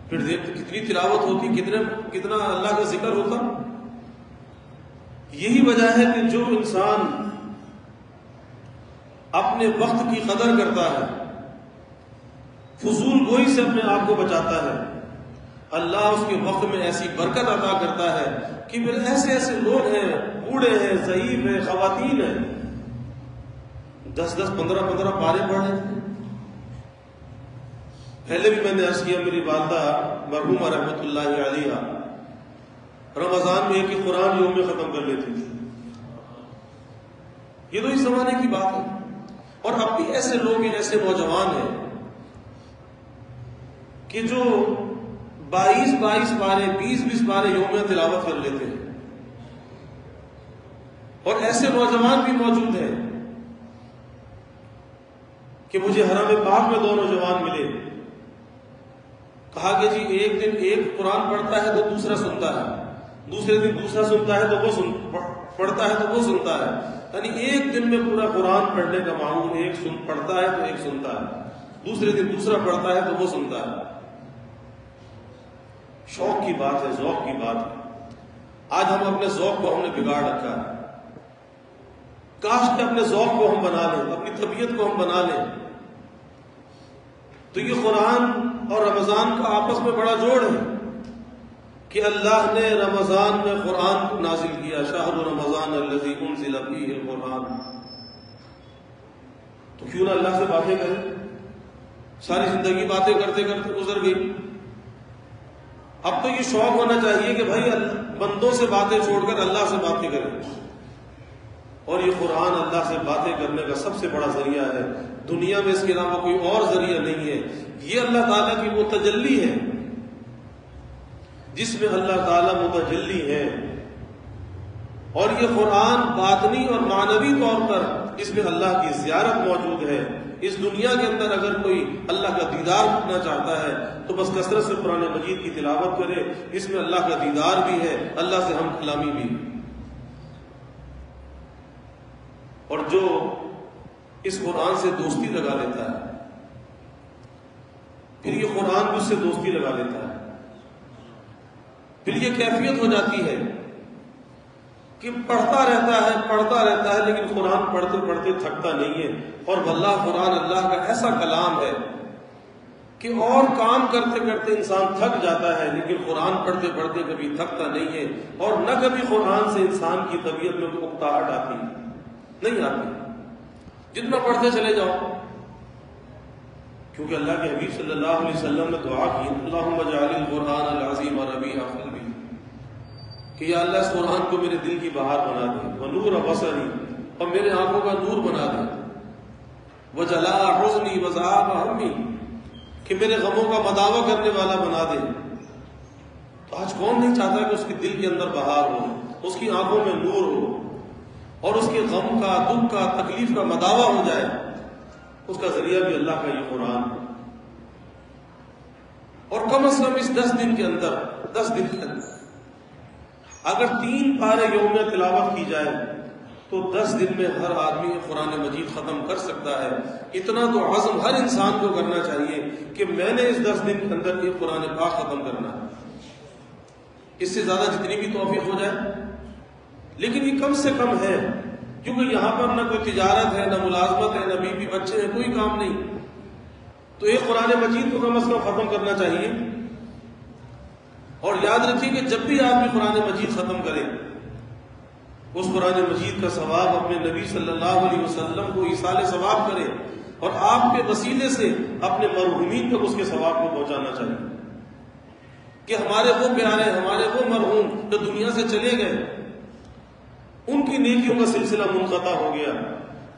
پھر کتنی تلاوت ہوتی, کتنا اللہ کا ذکر ہوتا. یہی وجہ ہے کہ جو انسان اپنے وقت کی قدر کرتا ہے, فضول گوئی سے اپنے آپ کو بچاتا ہے, اللہ اس کے وقت میں ایسی برکت عطا کرتا ہے کہ پھر ایسے ایسے لوگ ہیں, بوڑھے ہیں, ضعیف ہیں, خواتین ہیں, 10-10, 15-15 پارے پڑھ لیتے ہیں. پہلے بھی میں نے عرض کیا, میری والدہ مرحومہ رحمۃ اللہ علیہ رمضان میں ایک قرآن یوم میں ختم کر لیتی تھی. یہ تو اس زمانے کی بات ہے. اور اب بھی ایسے لوگ ہیں, ایسے نوجوان ہیں کہ جو 22 پارے 20 پارے یوم میں تلاوت کر لیتے ہیں. اور ایسے نوجوان بھی موجود ہیں کہ مجھے حرم پاک میں 2 نوجوان ملے. کہا کہ جی ایک دن ایک قرآن پڑھتا ہے تو دوسرا سنتا ہے, دوسرے دن دوسرا سنتا ہے تو وہ پڑھتا ہے تو وہ سنتا ہے. یعنی ایک دن میں پورا قرآن پڑھنے کا معمول, ایک پڑھتا ہے تو ایک سنتا ہے, دوسرے دن دوسرا پڑھتا ہے تو وہ سنتا ہے. شوق کی بات ہے, ذوق کی بات ہے. آج ہم اپنے ذوق کو ہم نے بگاڑ رکھا ہے. کاش کہ اپنے ذوق کو ہم بنا لیں, اپنی طبیعت کو ہم بنا لیں. تو یہ قرآن اور رمضان کا آپس میں بڑا جوڑ ہے کہ اللہ نے رمضان میں قرآن کو نازل کیا, شہر رمضان الذی انزل فیہ القرآن. تو کیوں نہ اللہ سے باتیں کریں؟ ساری زندگی باتیں کرتے کرتے گزر گئی. اب تو یہ شوق ہونا چاہیے کہ بھائی بندوں سے باتیں چھوڑ کر اللہ سے باتیں کریں. اور یہ قرآن اللہ سے باتیں کرنے کا سب سے بڑا ذریعہ ہے. دنیا میں اس کے علاوہ کوئی اور ذریعہ نہیں ہے. یہ اللہ تعالیٰ کی وہ تجلی ہے جس میں اللہ تعالیٰ متجلی ہے. اور یہ قرآن باطنی اور معنوی طور پر اس میں اللہ کی زیارت موجود ہے. اس دنیا کے اندر اگر کوئی اللہ کا دیدار کرنا چاہتا ہے تو بس کثرت سے قرآن مجید کی تلاوت کرے. اس میں اللہ کا دیدار بھی ہے, اللہ سے ہم کلامی بھی. اور جو اس قرآن سے دوستی لگا لیتا ہے, پھر یہ قرآن بھی اس سے دوستی لگا لیتا ہے. پھر یہ کیفیت ہو جاتی ہے کہ پڑھتا رہتا ہے لیکن قرآن پڑھتے پڑھتے تھکتا نہیں ہے. اور واللہ قرآن اللہ کا ایسا کلام ہے کہ اور کام کرتے کرتے انسان تھک جاتا ہے لیکن قرآن پڑھتے پڑھتے کبھی تھکتا نہیں ہے. اور نہ کبھی قرآن سے انسان کی طبیعت میں اکتاہٹ آتی نہیں آتی. جتنا پڑھتے چلے جاؤ, کیونکہ اللہ کے حبیب صلی اللہ علیہ وسلم نے دعا کی, اللہم اجعل القرآن العظیم ربیع قلبی, کہ یا اللہ اس قرآن کو میرے دل کی بہار بنا دے, ونور بصری, اور میرے آنکھوں کا نور بنا دے, وجلاء حزنی وذہاب ہمی, کہ میرے غموں کا مداوع کرنے والا بنا دے. تو آج کون نہیں چاہتا کہ اس کے دل کے اندر بہار ہو, اس کی آنکھوں میں نور ہو, اور اس کے غم کا, دکھ کا, تکلیف کا مداوع ہو جائے. اس کا ذریعہ بھی اللہ کا یہ قرآن. اور کم از کم اس 10 دن کے اندر اگر 3 پارے یوم میں تلاوت کی جائے تو 10 دن میں ہر آدمی قرآن مجید ختم کر سکتا ہے. اتنا تو عزم ہر انسان کو کرنا چاہیے کہ میں نے اس 10 دن کے اندر یہ قرآن پاک ختم کرنا ہے. اس سے زیادہ جتنی بھی توفیق ہو جائے, لیکن یہ کم سے کم ہے, کیونکہ یہاں پر نہ کوئی تجارت ہے, نہ ملازمت ہے, نہ بیوی بچے ہیں, کوئی کام نہیں. تو ایک قرآن مجید کو کم از کم ختم کرنا چاہیے. اور یاد رکھیے کہ جب بھی آپ قرآن مجید ختم کریں اس قرآن مجید کا ثواب اپنے نبی صلی اللہ علیہ وسلم کو ایصال ثواب کرے اور آپ کے وسیلے سے اپنے مرحومین تک اس کے ثواب کو پہنچانا چاہیے کہ ہمارے وہ پیارے، ہمارے وہ مرحوم جو دنیا سے چلے گئے، ان کی نیکیوں کا سلسلہ منقطع ہو گیا،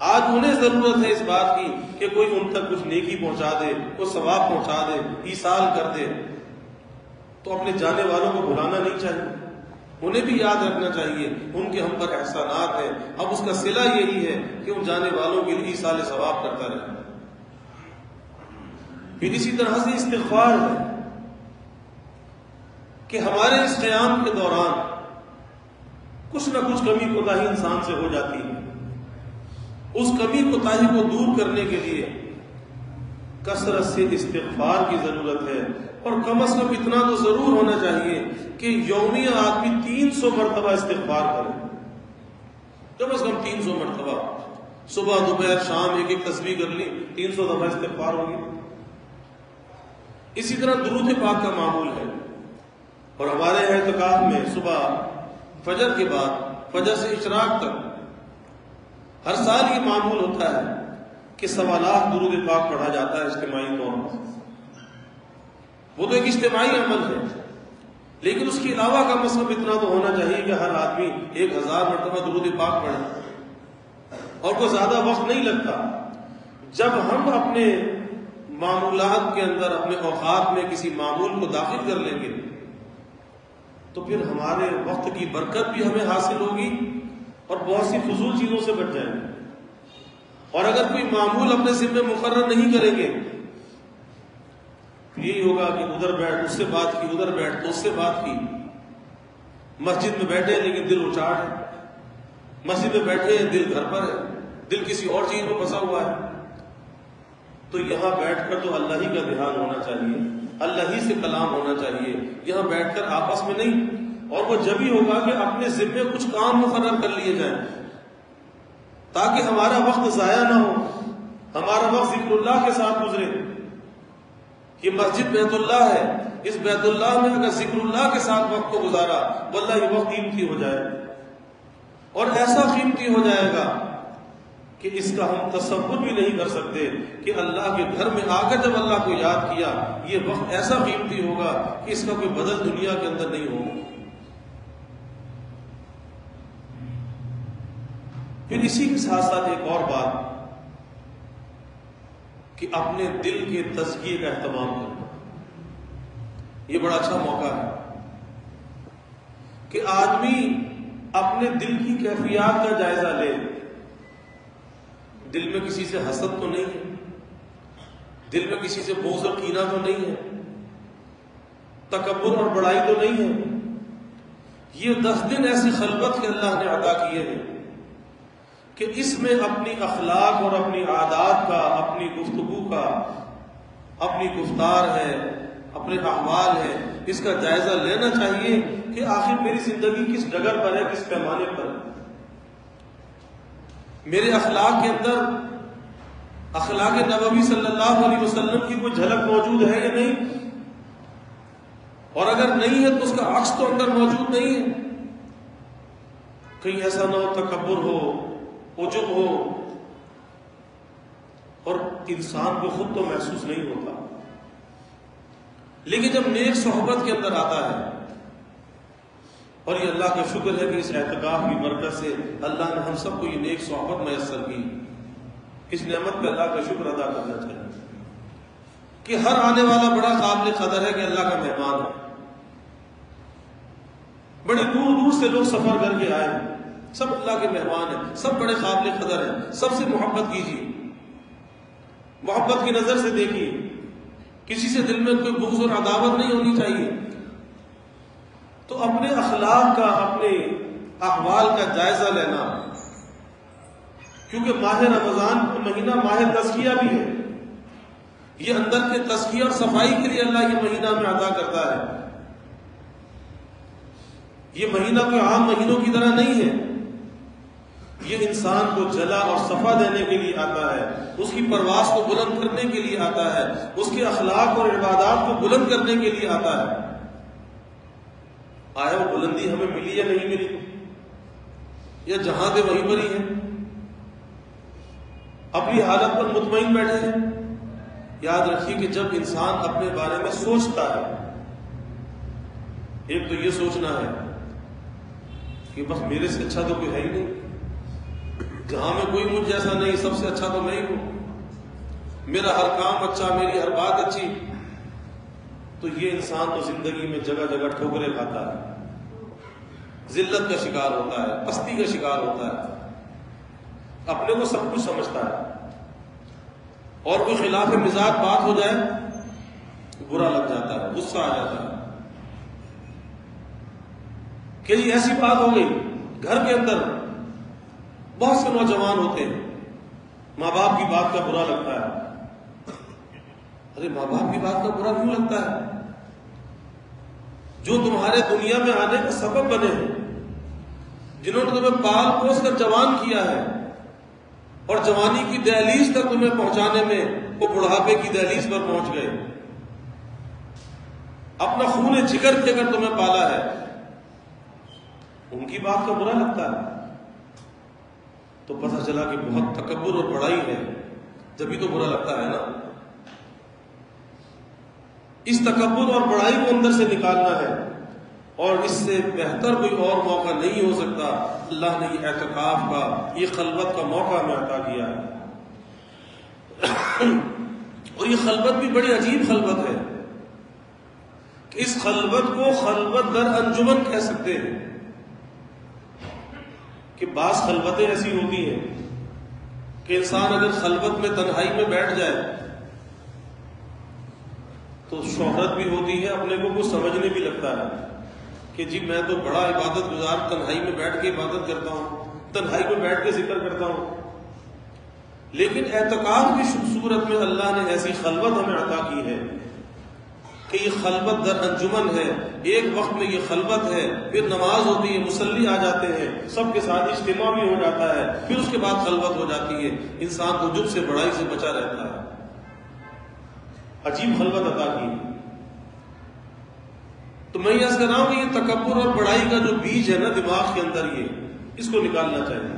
آج انہیں ضرورت ہے اس بات کی کہ کوئی ان تک کچھ نیکی پہنچا دے، کوئی ثواب پہنچا دے، ایصال کر دے۔ تو اپنے جانے والوں کو بھلانا نہیں چاہیے، انہیں بھی یاد رکھنا چاہیے، ان کے ہم پر احسانات ہیں، اب اس کا صلہ یہی ہے کہ ان جانے والوں کے لیے ایصال ثواب کرتا رہے۔ پھر اسی طرح سے استغفار ہے کہ ہمارے اس قیام کے دوران کچھ نہ کچھ کمی کوتاہی انسان سے ہو جاتی ہے، اس کمی کوتاہی کو دور کرنے کے لیے کثرت سے استغفار کی ضرورت ہے، اور کم از کم اتنا تو ضرور ہونا چاہیے کہ یومیہ آدمی 300 مرتبہ استغفار کرے، کم از کم 300 مرتبہ، صبح دوپہر شام ایک تسبیح کر لی، 300 دفعہ استغفار ہوگی۔ اسی طرح درود پاک کا معمول ہے، اور ہمارے اعتکاف میں صبح فجر کے بعد فجر سے اشراق تک ہر سال یہ معمول ہوتا ہے کہ 1.25 لاکھ درود پاک پڑھا جاتا ہے اجتماعی طور پر۔ وہ تو ایک اجتماعی عمل ہے، لیکن اس کے علاوہ کم از کم اتنا تو ہونا چاہیے کہ ہر آدمی 1000 مرتبہ درود پاک پڑھے، اور کوئی زیادہ وقت نہیں لگتا۔ جب ہم اپنے معمولات کے اندر، اپنے اوقات میں کسی معمول کو داخل کر لیں گے تو پھر ہمارے وقت کی برکت بھی ہمیں حاصل ہوگی اور بہت سی فضول چیزوں سے بچ جائیں گے۔ اور اگر کوئی معمول اپنے ذمے مقرر نہیں کریں گے، یہی ہوگا کہ ادھر بیٹھ اس سے بات کی، ادھر بیٹھ تو اس سے بات کی، مسجد میں بیٹھے لیکن دل اچاٹ ہے، مسجد میں بیٹھے دل گھر پر ہے، دل کسی اور چیز میں پھنسا ہوا ہے۔ تو یہاں بیٹھ کر تو اللہ ہی کا دھیان ہونا چاہیے، اللہ ہی سے کلام ہونا چاہیے، یہاں بیٹھ کر آپس میں نہیں۔ اور وہ جب ہی ہوگا کہ اپنے ذمے کچھ کام مقرر کر لیے جائیں تاکہ ہمارا وقت ضائع نہ ہو، ہمارا وقت ذکر اللہ کے ساتھ گزرے۔ یہ مسجد بیت اللہ ہے، اس بیت اللہ میں اگر ذکر اللہ کے ساتھ وقت کو گزارا واللہ یہ وقت قیمتی ہو جائے، اور ایسا قیمتی ہو جائے گا کہ اس کا ہم تصور بھی نہیں کر سکتے کہ اللہ کے گھر میں آ کر جب اللہ کو یاد کیا، یہ وقت ایسا قیمتی ہوگا کہ اس کا کوئی بدل دنیا کے اندر نہیں ہوگا۔ پھر اسی کے ساتھ ساتھ ایک اور بات کہ اپنے دل کے تزکیے کا اہتمام کرنا، یہ بڑا اچھا موقع ہے کہ آدمی اپنے دل کی کیفیات کا جائزہ لے۔ دل میں کسی سے حسد تو نہیں ہے، دل میں کسی سے بغض اور کینہ تو نہیں ہے، تکبر اور بڑائی تو نہیں ہے۔ یہ 10 دن ایسی خلوت کے اللہ نے عطا کیے ہیں کہ اس میں اپنی اخلاق اور اپنی عادات کا، اپنی گفتگو کا، اپنی گفتار ہے، اپنے احوال ہے، اس کا جائزہ لینا چاہیے کہ آخر میری زندگی کس ڈگر پر ہے، کس پیمانے پر ہے، میرے اخلاق کے اندر اخلاق نبوی صلی اللہ علیہ وسلم کی کوئی جھلک موجود ہے یا نہیں، اور اگر نہیں ہے تو اس کا عکس تو اندر موجود نہیں ہے۔ کہیں ایسا نہ ہو تکبر ہو، عجب ہو، اور انسان کو خود تو محسوس نہیں ہوتا، لیکن جب نیک صحبت کے اندر آتا ہے، اور یہ اللہ کا شکر ہے کہ اس اعتکاف کی برکت سے اللہ نے ہم سب کو یہ نیک صحبت میسر کی، اس نعمت پہ اللہ کا شکر ادا کرنا چاہیے کہ ہر آنے والا بڑا قابل قدر ہے کہ اللہ کا مہمان ہے۔ بڑے دور دور سے لوگ سفر کر کے آئے، سب اللہ کے مہمان ہیں، سب بڑے قابل قدر ہیں، سب سے محبت کیجیے، محبت کی نظر سے دیکھیے، کسی سے دل میں کوئی بغض اور عداوت نہیں ہونی چاہیے۔ تو اپنے اخلاق کا، اپنے احوال کا جائزہ لینا، کیونکہ ماہ رمضان کا مہینہ ماہ تزکیہ بھی ہے، یہ اندر کے تزکیہ اور صفائی کے لیے اللہ یہ مہینہ میں عطا کرتا ہے۔ یہ مہینہ کوئی عام مہینوں کی طرح نہیں ہے، یہ انسان کو جلا اور صفا دینے کے لیے آتا ہے، اس کی پرواز کو بلند کرنے کے لیے آتا ہے، اس کے اخلاق اور عبادات کو بلند کرنے کے لیے آتا ہے۔ آیا وہ بلندی ہمیں ملی یا نہیں ملی؟ یا جہاں تھے وہیں پر ہی ہیں؟ اپنی حالت پر مطمئن بیٹھے ہیں؟ یاد رکھیے کہ جب انسان اپنے بارے میں سوچتا ہے، ایک تو یہ سوچنا ہے کہ بس میرے سے اچھا تو کوئی ہے ہی نہیں، جہاں میں کوئی مجھ جیسا نہیں، سب سے اچھا تو میں ہی ہوں، میرا ہر کام اچھا، میری ہر بات اچھی، تو یہ انسان تو زندگی میں جگہ جگہ ٹھوکریں کھاتا ہے، ذلت کا شکار ہوتا ہے، پستی کا شکار ہوتا ہے، اپنے کو سب کچھ سمجھتا ہے، اور کوئی خلاف مزاج بات ہو جائے برا لگ جاتا ہے، غصہ آ جاتا ہے کہ یہ ایسی بات ہو گئی۔ گھر کے اندر بہت سے نوجوان ہوتے ہیں، ماں باپ کی بات کا برا لگتا ہے۔ ارے ماں باپ کی بات کا برا کیوں لگتا ہے؟ جو تمہارے دنیا میں آنے کا سبب بنے ہیں، جنہوں نے تمہیں پال پوس کر جوان کیا ہے اور جوانی کی دہلیز تک تمہیں پہنچانے میں وہ بڑھاپے کی دہلیز پر پہنچ گئے، اپنا خون جگر دے کر تمہیں پالا ہے، ان کی بات کا برا لگتا ہے تو پتہ چلا کہ بہت تکبر اور بڑائی ہے، جبھی تو برا لگتا ہے نا۔ اس تکبر اور بڑائی کو اندر سے نکالنا ہے، اور اس سے بہتر کوئی اور موقع نہیں ہو سکتا۔ اللہ نے یہ اعتکاف کا، یہ خلوت کا موقع ہمیں عطا کیا ہے، اور یہ خلوت بھی بڑی عجیب خلوت ہے کہ اس خلوت کو خلوت در انجمن کہہ سکتے ہیں، کہ بعض خلوتیں ایسی ہوتی ہیں کہ انسان اگر خلوت میں تنہائی میں بیٹھ جائے تو شہرت بھی ہوتی ہے، اپنے کو کچھ سمجھنے بھی لگتا ہے کہ جی میں تو بڑا عبادت گزار، تنہائی میں بیٹھ کے عبادت کرتا ہوں، تنہائی میں بیٹھ کے ذکر کرتا ہوں۔ لیکن اعتکاف کی صورت میں اللہ نے ایسی خلوت ہمیں عطا کی ہے کہ یہ خلوت در انجمن ہے، ایک وقت میں یہ خلوت ہے، پھر نماز ہوتی ہے، مصلی آ جاتے ہیں، سب کے ساتھ اجتماع بھی ہو جاتا ہے، پھر اس کے بعد خلوت ہو جاتی ہے، انسان کو عجب سے بڑائی سے بچا رہتا ہے۔ عجیب خلوت عطا کی۔ تو میں یہ عرض کر رہا ہوں کہ یہ تکبر اور بڑائی کا جو بیج ہے نا دماغ کے اندر، یہ اس کو نکالنا چاہیے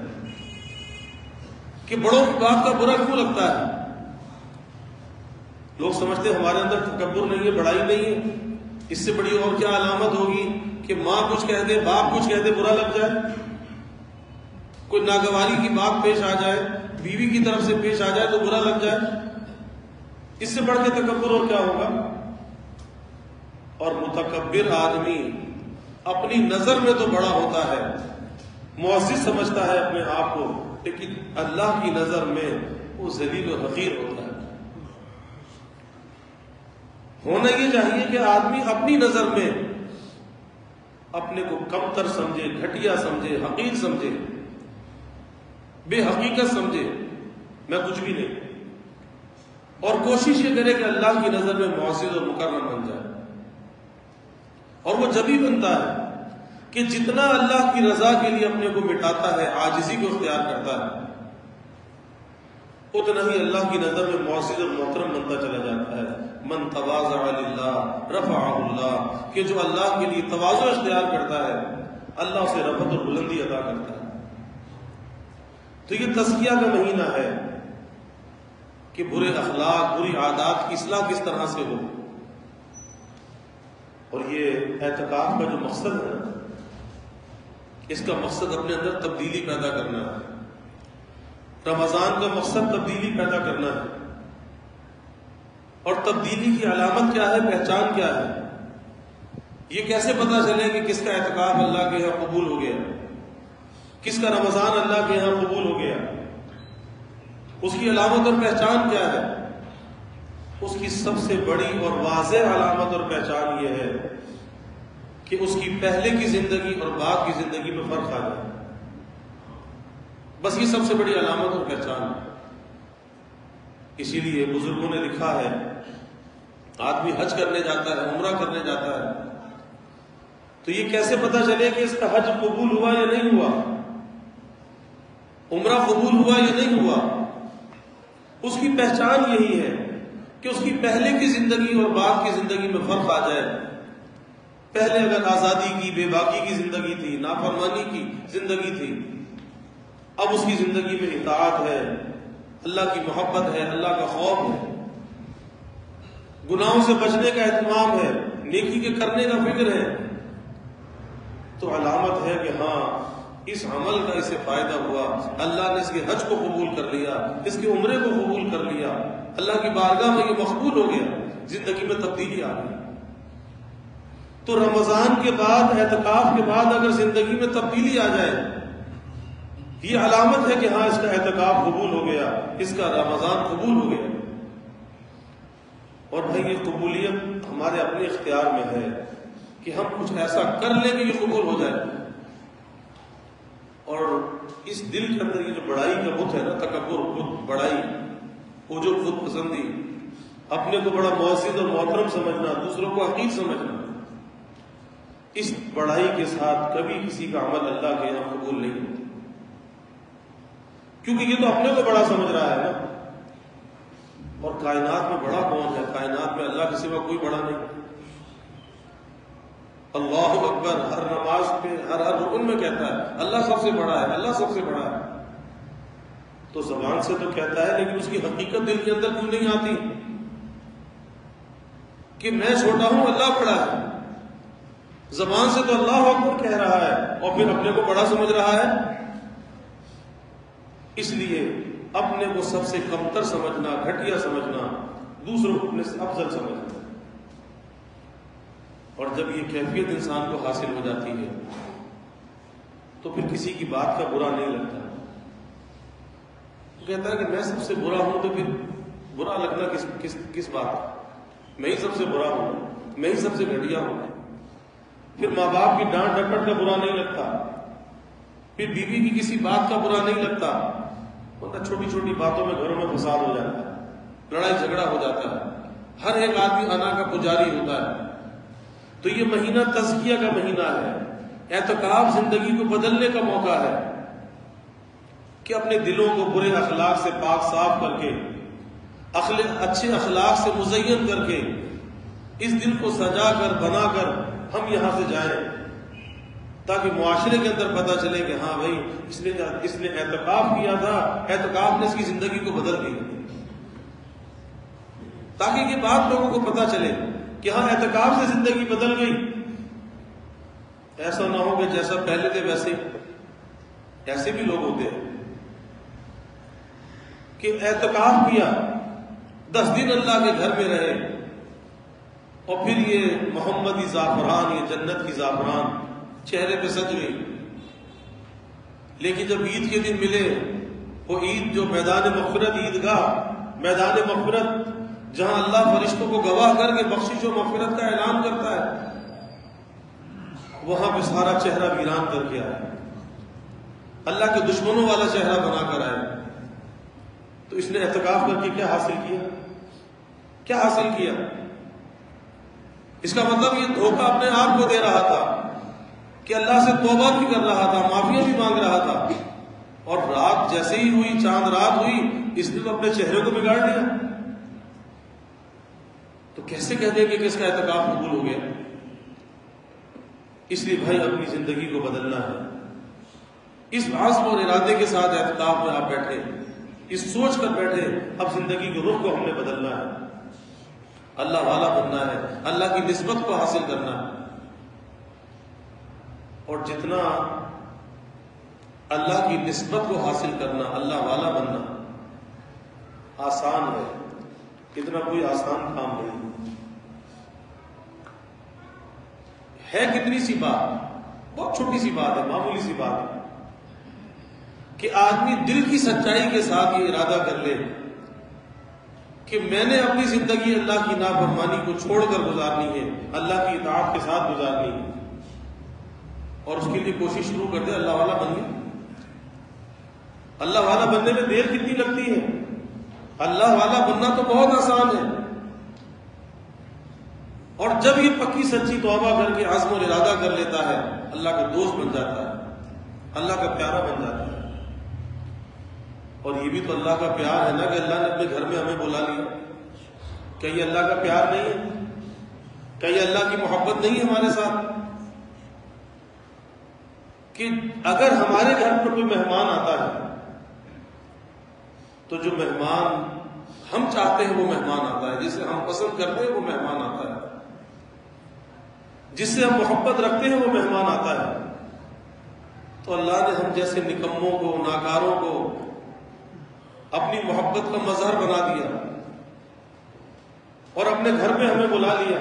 کہ بڑوں کی بات کا برا کیوں لگتا ہے۔ لوگ سمجھتے ہیں ہمارے اندر تکبر نہیں ہے، بڑائی نہیں ہے، اس سے بڑی اور کیا علامت ہوگی کہ ماں کچھ کہہ دے، باپ کچھ کہہ دے، برا لگ جائے، کوئی ناگواری کی بات پیش آ جائے، بیوی کی طرف سے پیش آ جائے تو برا لگ جائے، اس سے بڑھ کے تکبر اور کیا ہوگا۔ اور متکبر آدمی اپنی نظر میں تو بڑا ہوتا ہے، معزز سمجھتا ہے اپنے آپ کو، لیکن اللہ کی نظر میں وہ ذلیل و حقیر ہوتا ہے۔ ہونا یہ چاہیے کہ آدمی اپنی نظر میں اپنے کو کمتر سمجھے، گھٹیا سمجھے، حقیر سمجھے، بے حقیقت سمجھے، میں کچھ بھی نہیں، اور کوشش یہ کرے کہ اللہ کی نظر میں معزز اور مکرم بن جائے۔ اور وہ جبھی بنتا ہے کہ جتنا اللہ کی رضا کے لیے اپنے کو مٹاتا ہے، عاجزی کو اختیار کرتا ہے، اتنا ہی اللہ کی نظر میں معزز اور محترم بنتا چلا جاتا ہے۔ من تواضع للہ رفعہ اللہ، کہ جو اللہ کے لیے تواضع اختیار کرتا ہے اللہ اسے رفعت اور بلندی عطا کرتا ہے۔ تو یہ تزکیہ کا مہینہ ہے کہ برے اخلاق، بری عادات کی اصلاح کس طرح سے ہو، اور یہ اعتکاف کا جو مقصد ہے اس کا مقصد اپنے اندر تبدیلی پیدا کرنا ہے۔ رمضان کا مقصد تبدیلی پیدا کرنا ہے، اور تبدیلی کی علامت کیا ہے، پہچان کیا ہے، یہ کیسے پتا چلے کہ کس کا اعتکاف اللہ کے یہاں قبول ہو گیا، کس کا رمضان اللہ کے یہاں قبول ہو گیا، اس کی علامت اور پہچان کیا ہے؟ اس کی سب سے بڑی اور واضح علامت اور پہچان یہ ہے کہ اس کی پہلے کی زندگی اور بعد کی زندگی میں فرق آ جائے، بس یہ سب سے بڑی علامت اور پہچان ہے۔ اسی لیے بزرگوں نے لکھا ہے، آدمی حج کرنے جاتا ہے، عمرہ کرنے جاتا ہے، تو یہ کیسے پتا چلے کہ اس کا حج قبول ہوا یا نہیں ہوا، عمرہ قبول ہوا یا نہیں ہوا؟ اس کی پہچان یہی ہے کہ اس کی پہلے کی زندگی اور بعد کی زندگی میں فرق آ جائے۔ پہلے اگر آزادی کی، بے باکی کی زندگی تھی، نافرمانی کی زندگی تھی، اب اس کی زندگی میں اطاعت ہے، اللہ کی محبت ہے، اللہ کا خوف ہے، گناہوں سے بچنے کا اہتمام ہے، نیکی کے کرنے کا فکر ہے، تو علامت ہے کہ ہاں اس عمل کا اسے فائدہ ہوا، اللہ نے اس کے حج کو قبول کر لیا، اس کے عمرے کو قبول کر لیا، اللہ کی بارگاہ میں یہ مقبول ہو گیا، زندگی میں تبدیلی آ گئی۔ تو رمضان کے بعد، اعتکاف کے بعد اگر زندگی میں تبدیلی آ جائے، یہ علامت ہے کہ ہاں اس کا اعتکاف قبول ہو گیا، اس کا رمضان قبول ہو گیا۔ اور بھائی یہ قبولیت ہمارے اپنے اختیار میں ہے کہ ہم کچھ ایسا کر لیں کہ یہ قبول ہو جائے۔ اور اس دل کے اندر یہ جو بڑائی کا بت ہے نا، تکبر، خود بڑائی، عجب، خود پسندی، اپنے کو بڑا معزز اور محترم سمجھنا، دوسروں کو حقیر سمجھنا، اس بڑائی کے ساتھ کبھی کسی کا عمل اللہ کے یہاں قبول نہیں ہوتا، کیونکہ یہ تو اپنے کو بڑا سمجھ رہا ہے نا۔ اور کائنات میں بڑا کون ہے؟ کائنات میں اللہ کے سوا کوئی بڑا نہیں۔ اللہ اکبر ہر نماز پہ، ہر رکن میں کہتا ہے اللہ سب سے بڑا ہے، اللہ سب سے بڑا ہے، تو زبان سے تو کہتا ہے، لیکن اس کی حقیقت دل کے اندر کیوں نہیں آتی کہ میں چھوٹا ہوں، اللہ بڑا ہے؟ زبان سے تو اللہ اکبر کہہ رہا ہے اور پھر اپنے کو بڑا سمجھ رہا ہے۔ اس لیے اپنے کو سب سے کمتر سمجھنا، گھٹیا سمجھنا، دوسروں کو اپنے سے افضل سمجھنا۔ اور جب یہ کیفیت انسان کو حاصل ہو جاتی ہے تو پھر کسی کی بات کا برا نہیں لگتا۔ وہ کہتا ہے کہ میں سب سے برا ہوں، تو پھر برا لگنا کس بات کا؟ میں ہی سب سے برا ہوں، میں ہی سب سے گھٹیا ہوں۔ پھر ماں باپ کی ڈانٹ ڈپٹ کا برا نہیں لگتا، پھر بیوی کی کسی بات کا برا نہیں لگتا، ورنہ چھوٹی چھوٹی باتوں میں گھروں میں فساد ہو جاتا ہے، لڑائی جھگڑا ہو جاتا ہے، ہر ایک آدمی انا کا پجاری ہوتا ہے۔ تو یہ مہینہ تزکیہ کا مہینہ ہے، اعتکاف زندگی کو بدلنے کا موقع ہے کہ اپنے دلوں کو برے اخلاق سے پاک صاف کر کے، اچھے اخلاق سے مزین کر کے، اس دل کو سجا کر، بنا کر ہم یہاں سے جائیں، تاکہ معاشرے کے اندر پتہ چلے کہ ہاں بھائی اس نے اعتکاف کیا تھا، اعتکاف نے اس کی زندگی کو بدل دیا، تاکہ یہ بات لوگوں کو پتہ چلے کہ ہاں اعتکاف سے زندگی بدل گئی۔ ایسا نہ ہو کہ جیسا پہلے تھے ویسے، ایسے بھی لوگ ہوتے ہیں کہ اعتکاف کیا، 10 دن اللہ کے گھر میں رہے، اور پھر یہ محمدی زعفران، یہ جنت کی زعفران چہرے پہ سج گئی، لیکن جب عید کے دن ملے، وہ عید جو میدان مغفرت، عیدگاہ، میدان مغفرت، جہاں اللہ فرشتوں کو گواہ کر کے بخشش و مغفرت کا اعلان کرتا ہے، وہاں پہ سارا چہرہ ویران کر کے آئے، اللہ کے دشمنوں والا چہرہ بنا کر آئے۔ تو اس نے اعتکاف کر کے کیا حاصل کیا؟ کیا حاصل کیا؟ اس کا مطلب یہ دھوکہ اپنے آپ کو دے رہا تھا کہ اللہ سے توبہ بھی کر رہا تھا، معافیاں بھی مانگ رہا تھا، اور رات جیسے ہی ہوئی، چاند رات ہوئی، اس نے تو اپنے چہرے کو بگاڑ لیا۔ تو کیسے کہہ دیں کہ کس کا اعتکاف قبول ہو گیا؟ اس لیے بھائی اپنی زندگی کو بدلنا ہے، اس عزم اور ارادے کے ساتھ اعتکاف میں آپ بیٹھے، اس سوچ کر بیٹھے اب زندگی کے رخ کو ہم نے بدلنا ہے، اللہ والا بننا ہے، اللہ کی نسبت کو حاصل کرنا ہے۔ اور جتنا اللہ کی نسبت کو حاصل کرنا، اللہ والا بننا آسان ہے، اتنا کوئی آسان کام نہیں ہے۔ کتنی سی بات، بہت چھوٹی سی بات ہے، معمولی سی بات ہے کہ آدمی دل کی سچائی کے ساتھ یہ ارادہ کر لے کہ میں نے اپنی زندگی اللہ کی نافرمانی کو چھوڑ کر گزارنی ہے، اللہ کی اطاعت کے ساتھ گزارنی ہے، اور اس کے لیے کوشش شروع کر دے، اللہ والا بن گیا۔ اللہ والا بننے میں دیر کتنی لگتی ہے؟ اللہ والا بننا تو بہت آسان ہے، اور جب یہ پکی سچی توبہ کر کے عزم اور ارادہ کر لیتا ہے، اللہ کا دوست بن جاتا ہے، اللہ کا پیارا بن جاتا ہے۔ اور یہ بھی تو اللہ کا پیار ہے نا کہ اللہ نے اپنے گھر میں ہمیں بلا لیا۔ کیا یہ اللہ کا پیار نہیں ہے؟ کیا یہ اللہ کی محبت نہیں ہے ہمارے ساتھ؟ کہ اگر ہمارے گھر پر کوئی مہمان آتا ہے تو جو مہمان ہم چاہتے ہیں وہ مہمان آتا ہے، جسے ہم پسند کرتے ہیں وہ مہمان آتا ہے، جس سے ہم محبت رکھتے ہیں وہ مہمان آتا ہے۔ تو اللہ نے ہم جیسے نکموں کو، ناکاروں کو اپنی محبت کا مظہر بنا دیا اور اپنے گھر میں ہمیں بلا لیا۔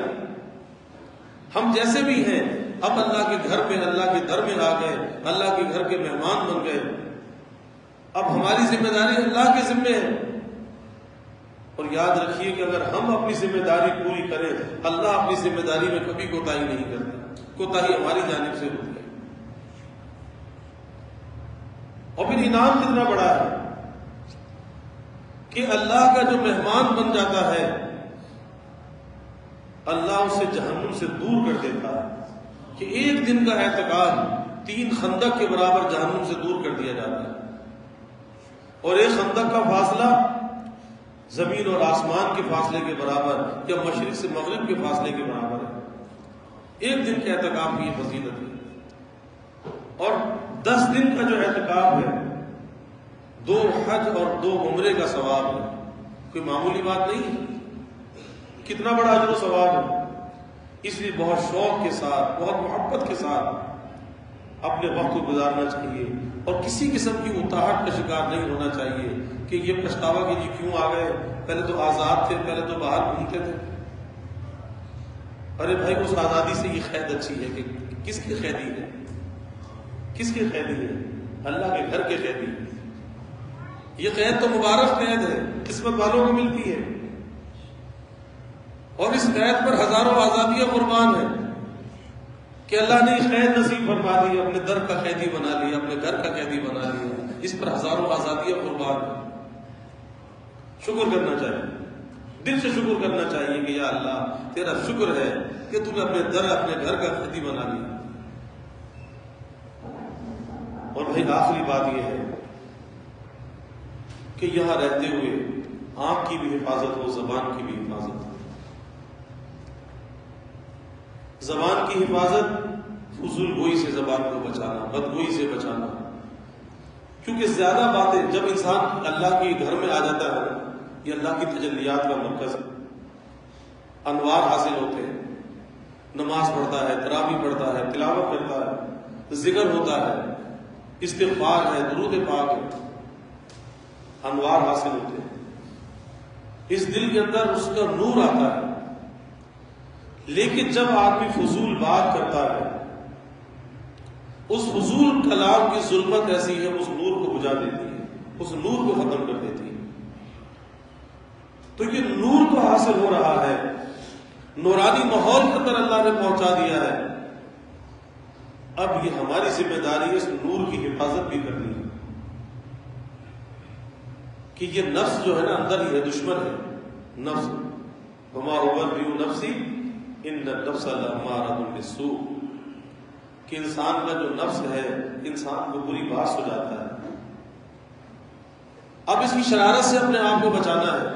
ہم جیسے بھی ہیں اب اللہ کے گھر میں، اللہ کے در میں آ گئے، اللہ کے گھر کے مہمان بن گئے۔ اب ہماری ذمہ داری اللہ کے ذمے ہے، اور یاد رکھیے کہ اگر ہم اپنی ذمہ داری پوری کریں، اللہ اپنی ذمہ داری میں کبھی کوتاہی نہیں کرتا، کوتاہی ہماری جانب سے ہوتی ہے۔ اور پھر انعام کتنا بڑا ہے کہ اللہ کا جو مہمان بن جاتا ہے اللہ اسے جہنم سے دور کر دیتا ہے، کہ ایک دن کا اعتکاف 3 خندق کے برابر جہنم سے دور کر دیا جاتا ہے، اور ایک خندق کا فاصلہ زمین اور آسمان کے فاصلے کے برابر یا مشرق سے مغرب کے فاصلے کے برابر ہے۔ ایک دن کے اعتکاف کی یہ فضیلت ہے، اور 10 دن کا جو اعتکاف ہے 2 حج اور 2 عمرے کا ثواب ہے، کوئی معمولی بات نہیں ہے، کتنا بڑا اجر و ثواب ہے۔ اس لیے بہت شوق کے ساتھ، بہت محبت کے ساتھ اپنے وقت کو گزارنا چاہیے، اور کسی قسم کی اتاہٹ کا شکار نہیں ہونا چاہیے کہ یہ پچھتاوا کہ جی کیوں آ گئے، پہلے تو آزاد تھے، پہلے تو باہر گھومتے تھے۔ ارے بھائی اس آزادی سے یہ قید اچھی ہے کہ کس کی قیدی ہے، کس کی قیدی ہے؟ اللہ کے گھر کے قیدی۔ یہ قید تو مبارک قید ہے، قسمت والوں کو ملتی ہے، اور اس قید پر ہزاروں آزادیاں قربان ہیں کہ اللہ نے قید نصیب فرما دی، اپنے در کا قیدی بنا لیا، اپنے گھر کا قیدی بنا لیا، اس پر ہزاروں آزادیاں قربان ہیں۔ شکر کرنا چاہیے، دل سے شکر کرنا چاہیے کہ یا اللہ تیرا شکر ہے کہ تم نے اپنے در، اپنے گھر کا قیدی بنا لیا۔ اور بھائی آخری بات یہ ہے کہ یہاں رہتے ہوئے آنکھ کی بھی حفاظت ہو، زبان کی بھی حفاظت ہو۔ زبان کی حفاظت، فضول گوئی سے زبان کو بچانا، بدگوئی سے بچانا، کیونکہ زیادہ باتیں جب انسان اللہ کے گھر میں آ جاتا ہے، یہ اللہ کی تجلیات کا مرکز ہے، انوار حاصل ہوتے ہیں، نماز پڑھتا ہے، تراویح پڑھتا ہے، تلاوت کرتا ہے، ذکر ہوتا ہے، استغفار ہے، درود پاک ہے، انوار حاصل ہوتے ہیں، اس دل کے اندر اس کا نور آتا ہے۔ لیکن جب آدمی فضول بات کرتا ہے، اس فضول کلام کی ظلمت ایسی ہے اس نور کو بجھا دیتی ہے، اس نور کو ختم کر دیتی ہے۔ تو یہ نور تو حاصل ہو رہا ہے، نورانی ماحول کے اندر اللہ نے پہنچا دیا ہے، اب یہ ہماری ذمہ داری ہے اس نور کی حفاظت بھی کرنی ہے، کہ یہ نفس جو ہے نا اندر ہی ہے، دشمن ہے نفس، وما ابرئ نفسی ان النفس لامارۃ بالسوء، کہ انسان کا جو نفس ہے انسان کو بری بات سجاتا ہے۔ اب اس کی شرارت سے اپنے آپ کو بچانا ہے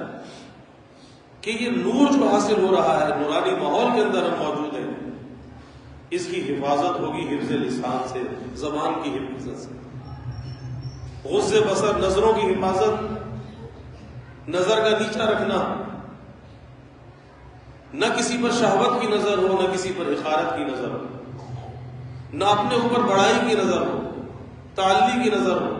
کہ یہ نور جو حاصل ہو رہا ہے، نورانی ماحول کے اندر ہم موجود ہیں، اس کی حفاظت ہوگی حفظ لسان سے، زبان کی حفاظت سے، غض بصر، نظروں کی حفاظت، نظر کا نیچا رکھنا، نہ کسی پر شہوت کی نظر ہو، نہ کسی پر حقارت کی نظر ہو، نہ اپنے اوپر بڑائی کی نظر ہو، تعلی کی نظر ہو۔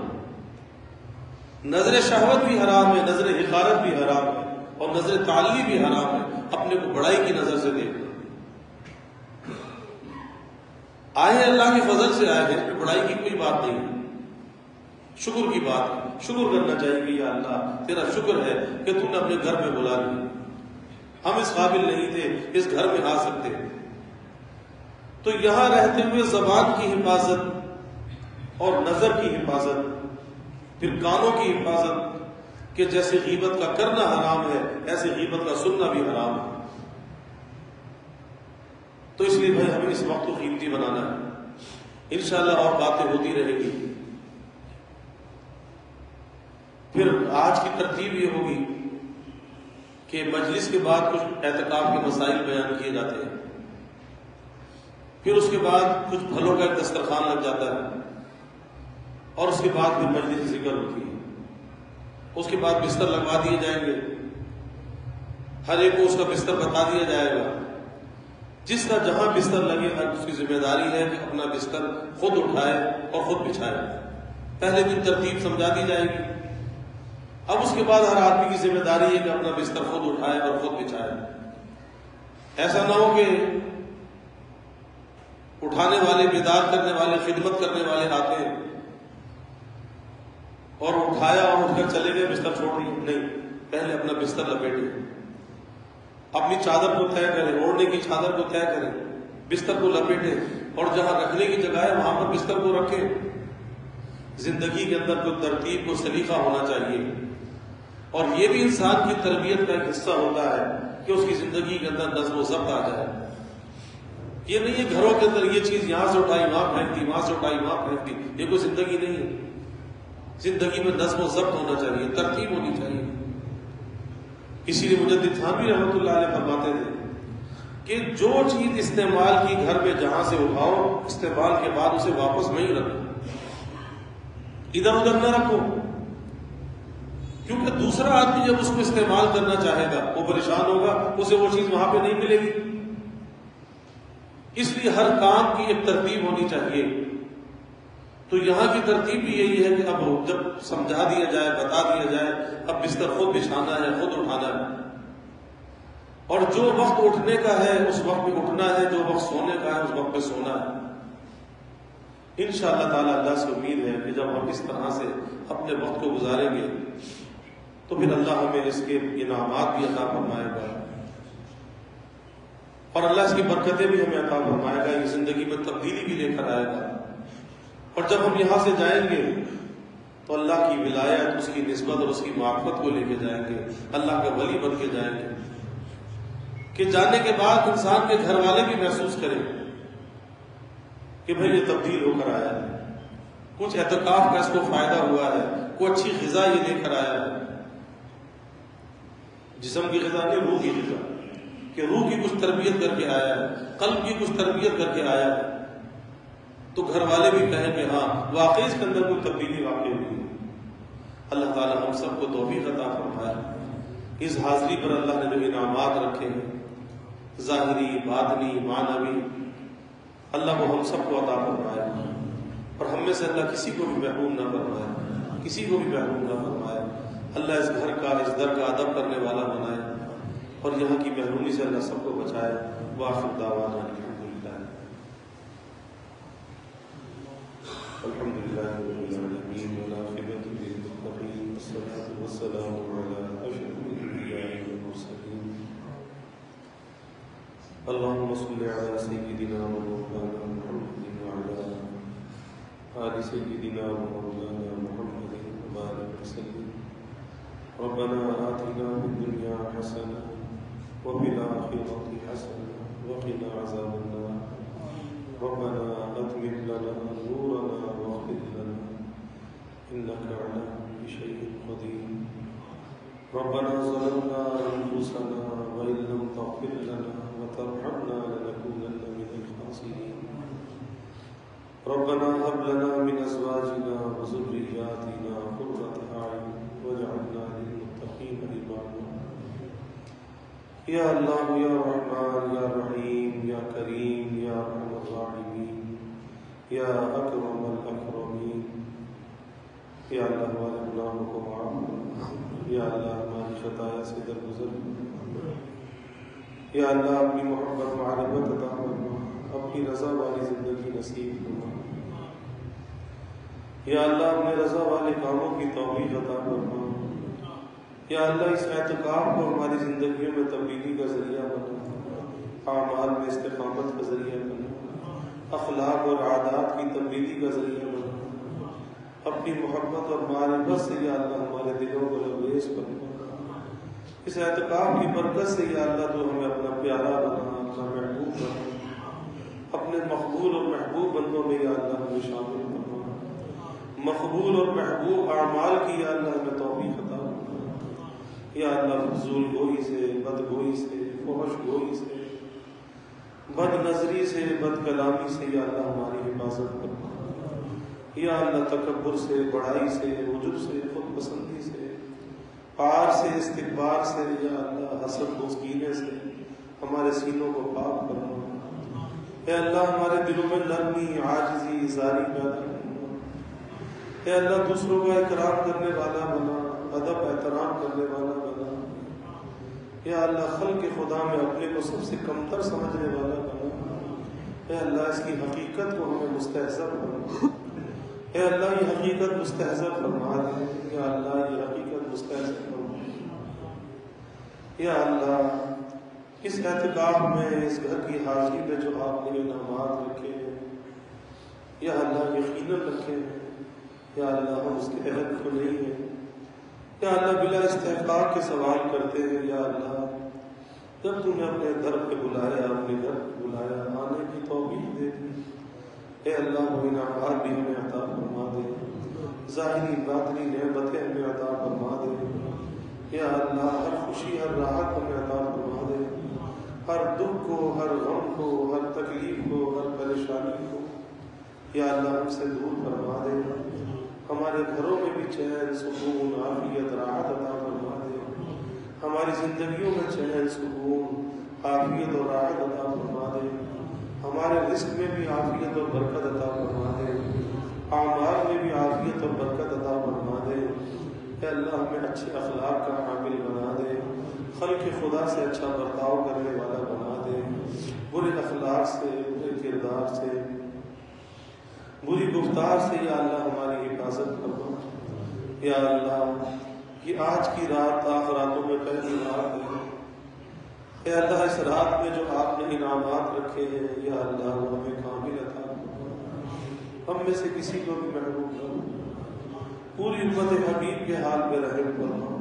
نظر شہوت بھی حرام ہے، نظر حقارت بھی حرام ہے، اور نظر تعلی بھی حرام ہے، اپنے کو بڑائی کی نظر سے دیکھنا۔ آئے اللہ کے فضل سے آئے ہیں، اس میں بڑائی کی کوئی بات نہیں ہے، شکر کی بات ہے۔ شکر کرنا چاہیے کہ یا اللہ تیرا شکر ہے کہ تم نے اپنے گھر میں بلا لیا، ہم اس قابل نہیں تھے اس گھر میں آ سکتے۔ تو یہاں رہتے ہوئے زبان کی حفاظت اور نظر کی حفاظت، پھر کانوں کی حفاظت، کہ جیسے غیبت کا کرنا حرام ہے ایسے غیبت کا سننا بھی حرام ہے۔ تو اس لیے بھائی ہمیں اس وقت کو قیمتی بنانا ہے، انشاءاللہ اور باتیں ہوتی رہے گی۔ پھر آج کی ترتیب یہ ہوگی کہ مجلس کے بعد کچھ اعتکاف کے مسائل بیان کیے جاتے ہیں، پھر اس کے بعد کچھ پھلوں کا ایک دسترخوان لگ جاتا ہے، اور اس کے بعد پھر مجلس ذکر ہوتی ہے۔ اس کے بعد بستر لگوا دیے جائیں گے، ہر ایک کو اس کا بستر بتا دیا جائے گا، جس کا جہاں بستر لگے ہر اس کی ذمہ داری ہے کہ اپنا بستر خود اٹھائے اور خود بچھائے۔ پہلے دن ترتیب سمجھا دی جائے گی، اب اس کے بعد ہر آدمی کی ذمہ داری ہے کہ اپنا بستر خود اٹھائے اور خود بچھائے۔ ایسا نہ ہو کہ اٹھانے والے، بیدار کرنے والے، خدمت کرنے والے آتے ہیں اور اٹھایا اور اٹھ کر چلے گئے، بستر چھوڑ دیا۔ نہیں، پہلے اپنا بستر لپیٹے، اپنی چادر کو طے کریں، اوڑھنے کی چادر کو طے کریں، بستر کو لپیٹے اور جہاں رکھنے کی جگہ ہے وہاں پر بستر کو رکھیں۔ زندگی کے اندر کوئی ترتیب، کو سلیقہ ہونا چاہیے، اور یہ بھی انسان کی تربیت کا ایک حصہ ہوتا ہے کہ اس کی زندگی کے اندر نظم و ضبط آ جائے۔ یہ نہیں ہے گھروں کے اندر یہ چیز یہاں سے اٹھائی وہاں پھینک دی، وہاں سے اٹھائی وہاں پھینک دی، یہ کوئی زندگی نہیں ہے۔ زندگی میں نظم و ضبط ہونا چاہیے، ترتیب ہونی چاہیے۔ اسی لیے مجدد تھانوی رحمۃ اللہ علیہ فرماتے تھے کہ جو چیز استعمال کی گھر میں جہاں سے اٹھاؤ، استعمال کے بعد اسے واپس نہیں رکھو، ادھر ادھر نہ رکھو، کیونکہ دوسرا آدمی جب اس کو استعمال کرنا چاہے گا وہ پریشان ہوگا، اسے وہ چیز وہاں پہ نہیں ملے گی۔ اس لیے ہر کام کی ایک ترتیب ہونی چاہیے۔ تو یہاں کی ترتیب بھی یہی ہے کہ اب جب سمجھا دیا جائے، بتا دیا جائے، اب بستر خود بچھانا ہے، خود اٹھانا ہے، اور جو وقت اٹھنے کا ہے اس وقت پہ اٹھنا ہے، جو وقت سونے کا ہے اس وقت پہ سونا ہے۔ انشاءاللہ تعالی اللہ سے امید ہے کہ جب ہم اس طرح سے اپنے وقت کو گزاریں گے تو پھر اللہ ہمیں اس کے انعامات بھی عطا فرمائے گا، اور اللہ اس کی برکتیں بھی ہمیں عطا فرمائے گا، یہ زندگی میں تبدیلی بھی لے کر آئے گا۔ اور جب ہم یہاں سے جائیں گے تو اللہ کی ولایت، اس کی نسبت اور اس کی معرفت کو لے کے جائیں گے، اللہ کا ولی بن کے جائیں گے، کہ جانے کے بعد انسان کے گھر والے بھی محسوس کریں کہ بھئی یہ تبدیل ہو کر آیا ہے، کچھ اعتکاف کا اس کو فائدہ ہوا ہے، کوئی اچھی غذا یہ لے کر آیا ہے، جسم کی غذا نہیں، روح کی غذا، کہ روح کی کچھ تربیت کر کے آیا ہے، قلب کی کچھ تربیت کر کے آیا ہے، تو گھر والے بھی کہیں کہ ہاں واقعی اس کے اندر کوئی تبدیلی واقع ہوئی ہے۔ اللہ تعالی ہم سب کو توفیق عطا فرمائے، اس حاضری پر اللہ نے جو انعامات رکھے ہیں ظاہری، باطنی، معنوی، اللہ کو ہم سب کو عطا فرمائے، اور ہم میں سے اللہ کسی کو بھی محروم نہ فرمائے، کسی کو بھی محروم نہ فرمائے۔ اللہ اس گھر کا، اس در کا ادب کرنے والا بنائے، اور یہاں کی محرومی سے اللہ سب کو بچائے۔ وآخر دعوانا الحمدللہ الحمدللہ رب العالمین، والعاقبۃ للمتقین، والصلاة والسلام علی اشرف الانبیاء والمرسلین۔ اللهم صل على سيدنا ومولانا محمد وعلى آل سيدنا ومولانا محمد وبارك وسلم۔ ربنا آتنا في الدنيا حسنة وفي الآخرة حسنة وقنا عذاب النار۔ ربنا أتمم لنا نورنا واغفر لنا إنك على كل شيء قدير۔ ربنا ظلمنا أنفسنا وإن لم تغفر لنا وترحمنا لنكونن من الخاسرين۔ ربنا هب لنا من أزواجنا وذرياتنا قرة أعين واجعلنا للمتقين إماما۔ یا اللہ، یا رحمان، یا رحیم، یا کریم، یا ارحم الراحمین، یا اکرم الاکرمین، یا اللہ ہمارے گناہوں کو معاف کر، یا اللہ ہماری خطایا سے درگزر کر، یا اللہ اپنی محبت معرفت عطا فرما، اپنی رضا والی زندگی نصیب فرما، یا اللہ اپنے رضا والے کاموں کی توفیق عطا فرما، یا اللہ اس اعتکاف کو ہماری زندگیوں میں تبدیلی کا ذریعہ بنا، اعمال میں استقامت کا ذریعہ بنا، اخلاق اور عادات کی تبدیلی کا ذریعہ بنا، اپنی محبت اور معرفت سے یا اللہ ہمارے دلوں کو لبریز بنا، اس اعتکاف کی برکت سے یا اللہ تو ہمیں اپنا پیارا بنا، اپنا محبوب بنا، اپنے مقبول اور محبوب بندوں میں یا اللہ ہمیں شامل بنا، مقبول اور محبوب اعمال کی یا اللہ ہمیں توفیق عطا فرما، یا اللہ فضول گوئی سے، بد گوئی سے، فحش گوئی سے، بد نظری سے، بد کلامی سے یا اللہ ہماری حفاظت فرما، یا اللہ تکبر سے، بڑائی سے، عجب سے، خود پسندی سے، پار سے، استکبار سے، یا اللہ حسد و کینے سے ہمارے سینوں کو پاک کرنا۔ اے اللہ ہمارے دلوں میں نرمی، عاجزی، زاری پیدا کرنا۔ اے اللہ دوسروں کا اکرام کرنے والا بنا، ادب احترام کرنے والا بنا۔ یا اللہ خلق خدا میں اپنے کو سب سے کمتر سمجھنے والا بنا۔ اے اللہ اس کی حقیقت کو ہمیں مستحضر فرما۔ اے اللہ یہ حقیقت مستحضر فرما دے۔ یا اللہ یہ حقیقت مستحضر فرما دے۔ یا اللہ اس اعتکاف میں، اس گھر کی حاضری میں جو آپ نے انعامات رکھے ہیں، یا اللہ یقیناً رکھے ہیں، یا اللہ ہم اس کے اہل کو نہیں ہیں، یا اللہ بلا استحقاق کے سوال کرتے ہیں۔ یا اللہ جب تم نے اپنے در پہ بلایا، اپنے گھر پہ بلایا، آنے کی توفیق دے دی، اے اللہ وہ انعامات بھی ہمیں عطا فرما دے، ظاہری باطنی نعمتیں ہمیں عطا فرما دے۔ یا اللہ ہر خوشی، ہر راحت ہمیں عطا فرما دے، ہر دکھ کو، ہر غم کو، ہر تکلیف کو، ہر پریشانی کو یا اللہ ہم سے دور فرما دے۔ ہمارے گھروں میں بھی چین، سکون، عافیت، راحت عطا فرما دے۔ ہماری زندگیوں میں چین، سکون، عافیت اور راحت عطا فرما دے۔ ہمارے رزق میں بھی عافیت اور برکت عطا فرما دے، اعمال میں بھی عافیت اور برکت عطا فرما دے۔ اے اللہ ہمیں اچھے اخلاق کا حامل بنا دے، خلق خدا سے اچھا برتاؤ کرنے والا بنا دے، برے اخلاق سے، برے کردار سے، بری گفتار سے یا اللہ ہماری حفاظت فرما۔ یا اللہ یہ آج کی رات آخراتوں میں پہلی رات ہے، اے اللہ اس رات میں جو آپ نے انعامات رکھے ہیں یا اللہ وہ ہمیں کامل عطا فرما، ہم میں سے کسی کو بھی محروم نہ ہو، پوری امت حبیب کے حال پہ رحم فرما۔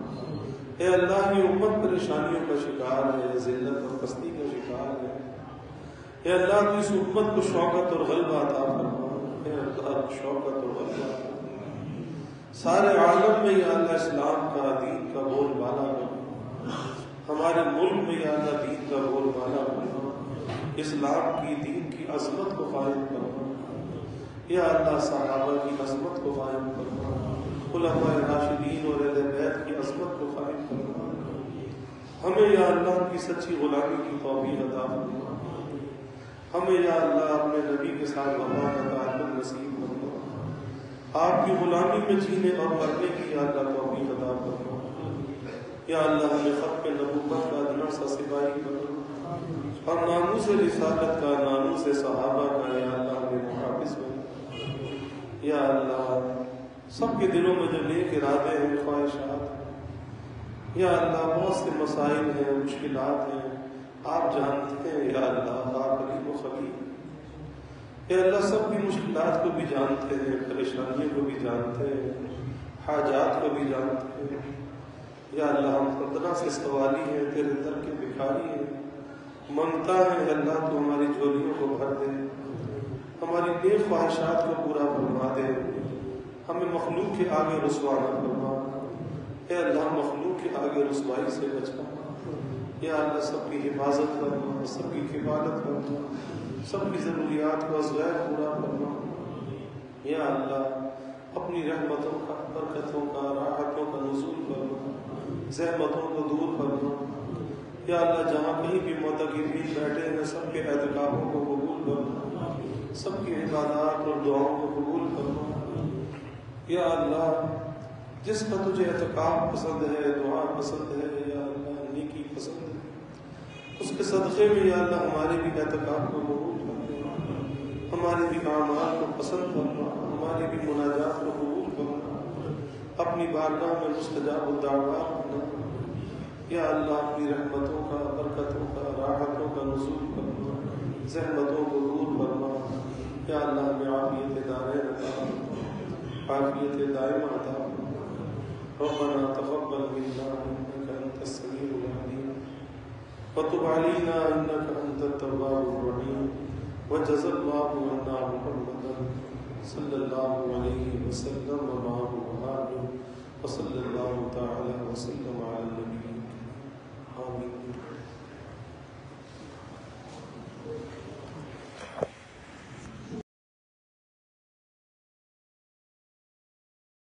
اے اللہ یہ امت پریشانیوں کا شکار ہے، ذلت اور پستی کا شکار ہے، اے اللہ تو اس امت کو شوکت اور غلبہ عطا فرما۔ اے اللہ شوکت اور غلبہ عطا فرما، سارے عالم میں یا اللہ اسلام کا، دین کا بول بالا بنا، ہمارے ملک میں یا اللہ دین کا بول بالا بنا، اسلام کی، دین کی عظمت کو قائم کرنا۔ یا اللہ صحابہ کی عظمت کو قائم کرنا، علماء راشدین اور اہل بیت کی عظمت کو قائم کرنا۔ ہمیں یا اللہ کی سچی غلامی کی توفیق عطا فرما، ہمیں یا اللہ اپنے نبی کے ساتھ وفا کا تعلق نصیب فرما، آپ کی غلامی میں جینے اور مرنے کی یا اللہ توفیق عطا فرما۔ یا اللہ ہمیں ختم نبوت کا ادنا سا سپاہی بنا، اور ناموس رسالت کا، ناموس صحابہ کا یا اللہ ہمیں محافظ بنا۔ یا اللہ سب کے دلوں میں جو نیک ارادے ہیں، خواہشات ہیں، یا اللہ بہت سے مسائل ہیں، مشکلات ہیں، آپ جانتے ہیں یا اللہ، آپ علیم و خبیر۔ یا اللہ سب کی مشکلات کو بھی جانتے ہیں، پریشانیوں کو بھی جانتے ہیں، حاجات کو بھی جانتے ہیں۔ یا اللہ ہم فتنہ سے سوالی ہیں، تیرے در کے بھکاری ہیں، منگتا ہے اللہ تو ہماری جھولیوں کو بھر دے، ہماری نیک خواہشات کو پورا فرما دے، ہمیں مخلوق کے آگے رسوا نہ فرما۔ اے اللہ مخلوق کے آگے رسوائی سے بچا۔ یا اللہ سب کی حفاظت فرما، سب کی کفالت فرما، سب کی ضروریات کو از غیر پورا فرما۔ یا اللہ اپنی رحمتوں کا، برکتوں کا، راحتوں کا نزول فرما، زحمتوں کو دور فرما۔ یا اللہ جہاں کہیں بھی معتکفین بیٹھے ہیں سب کے اعتکافوں کو قبول فرما، سب کی عبادات اور دعاؤں کو قبول فرما۔ یا اللہ جس کا تجھے اعتکاف پسند ہے، دعا پسند ہے، یا اللہ نیکی پسند ہے، اس کے صدقے میں یا اللہ ہمارے بھی اعتکاف کو قبول فرما، ہمارے بھی اعمال کو پسند فرما، ہماری بھی مناجات کو قبول فرما، اپنی بارگاہ میں مستجاب الدعوات بنا۔ یا اللہ اپنی رحمتوں کا، برکتوں کا، راحتوں کا نزول فرما، زحمتوں کو دور فرما۔ یا اللہ ہمیں عافیت دارین عطا فرما، عافیت دائمہ عطا فرما۔ ربنا تقبل منا انك انت السميع العليم وتب علينا انك انت التواب الرحيم وجزا الله عنا محمدا صلى الله عليه وسلم ومعه وآله وصلى الله تعالى وسلم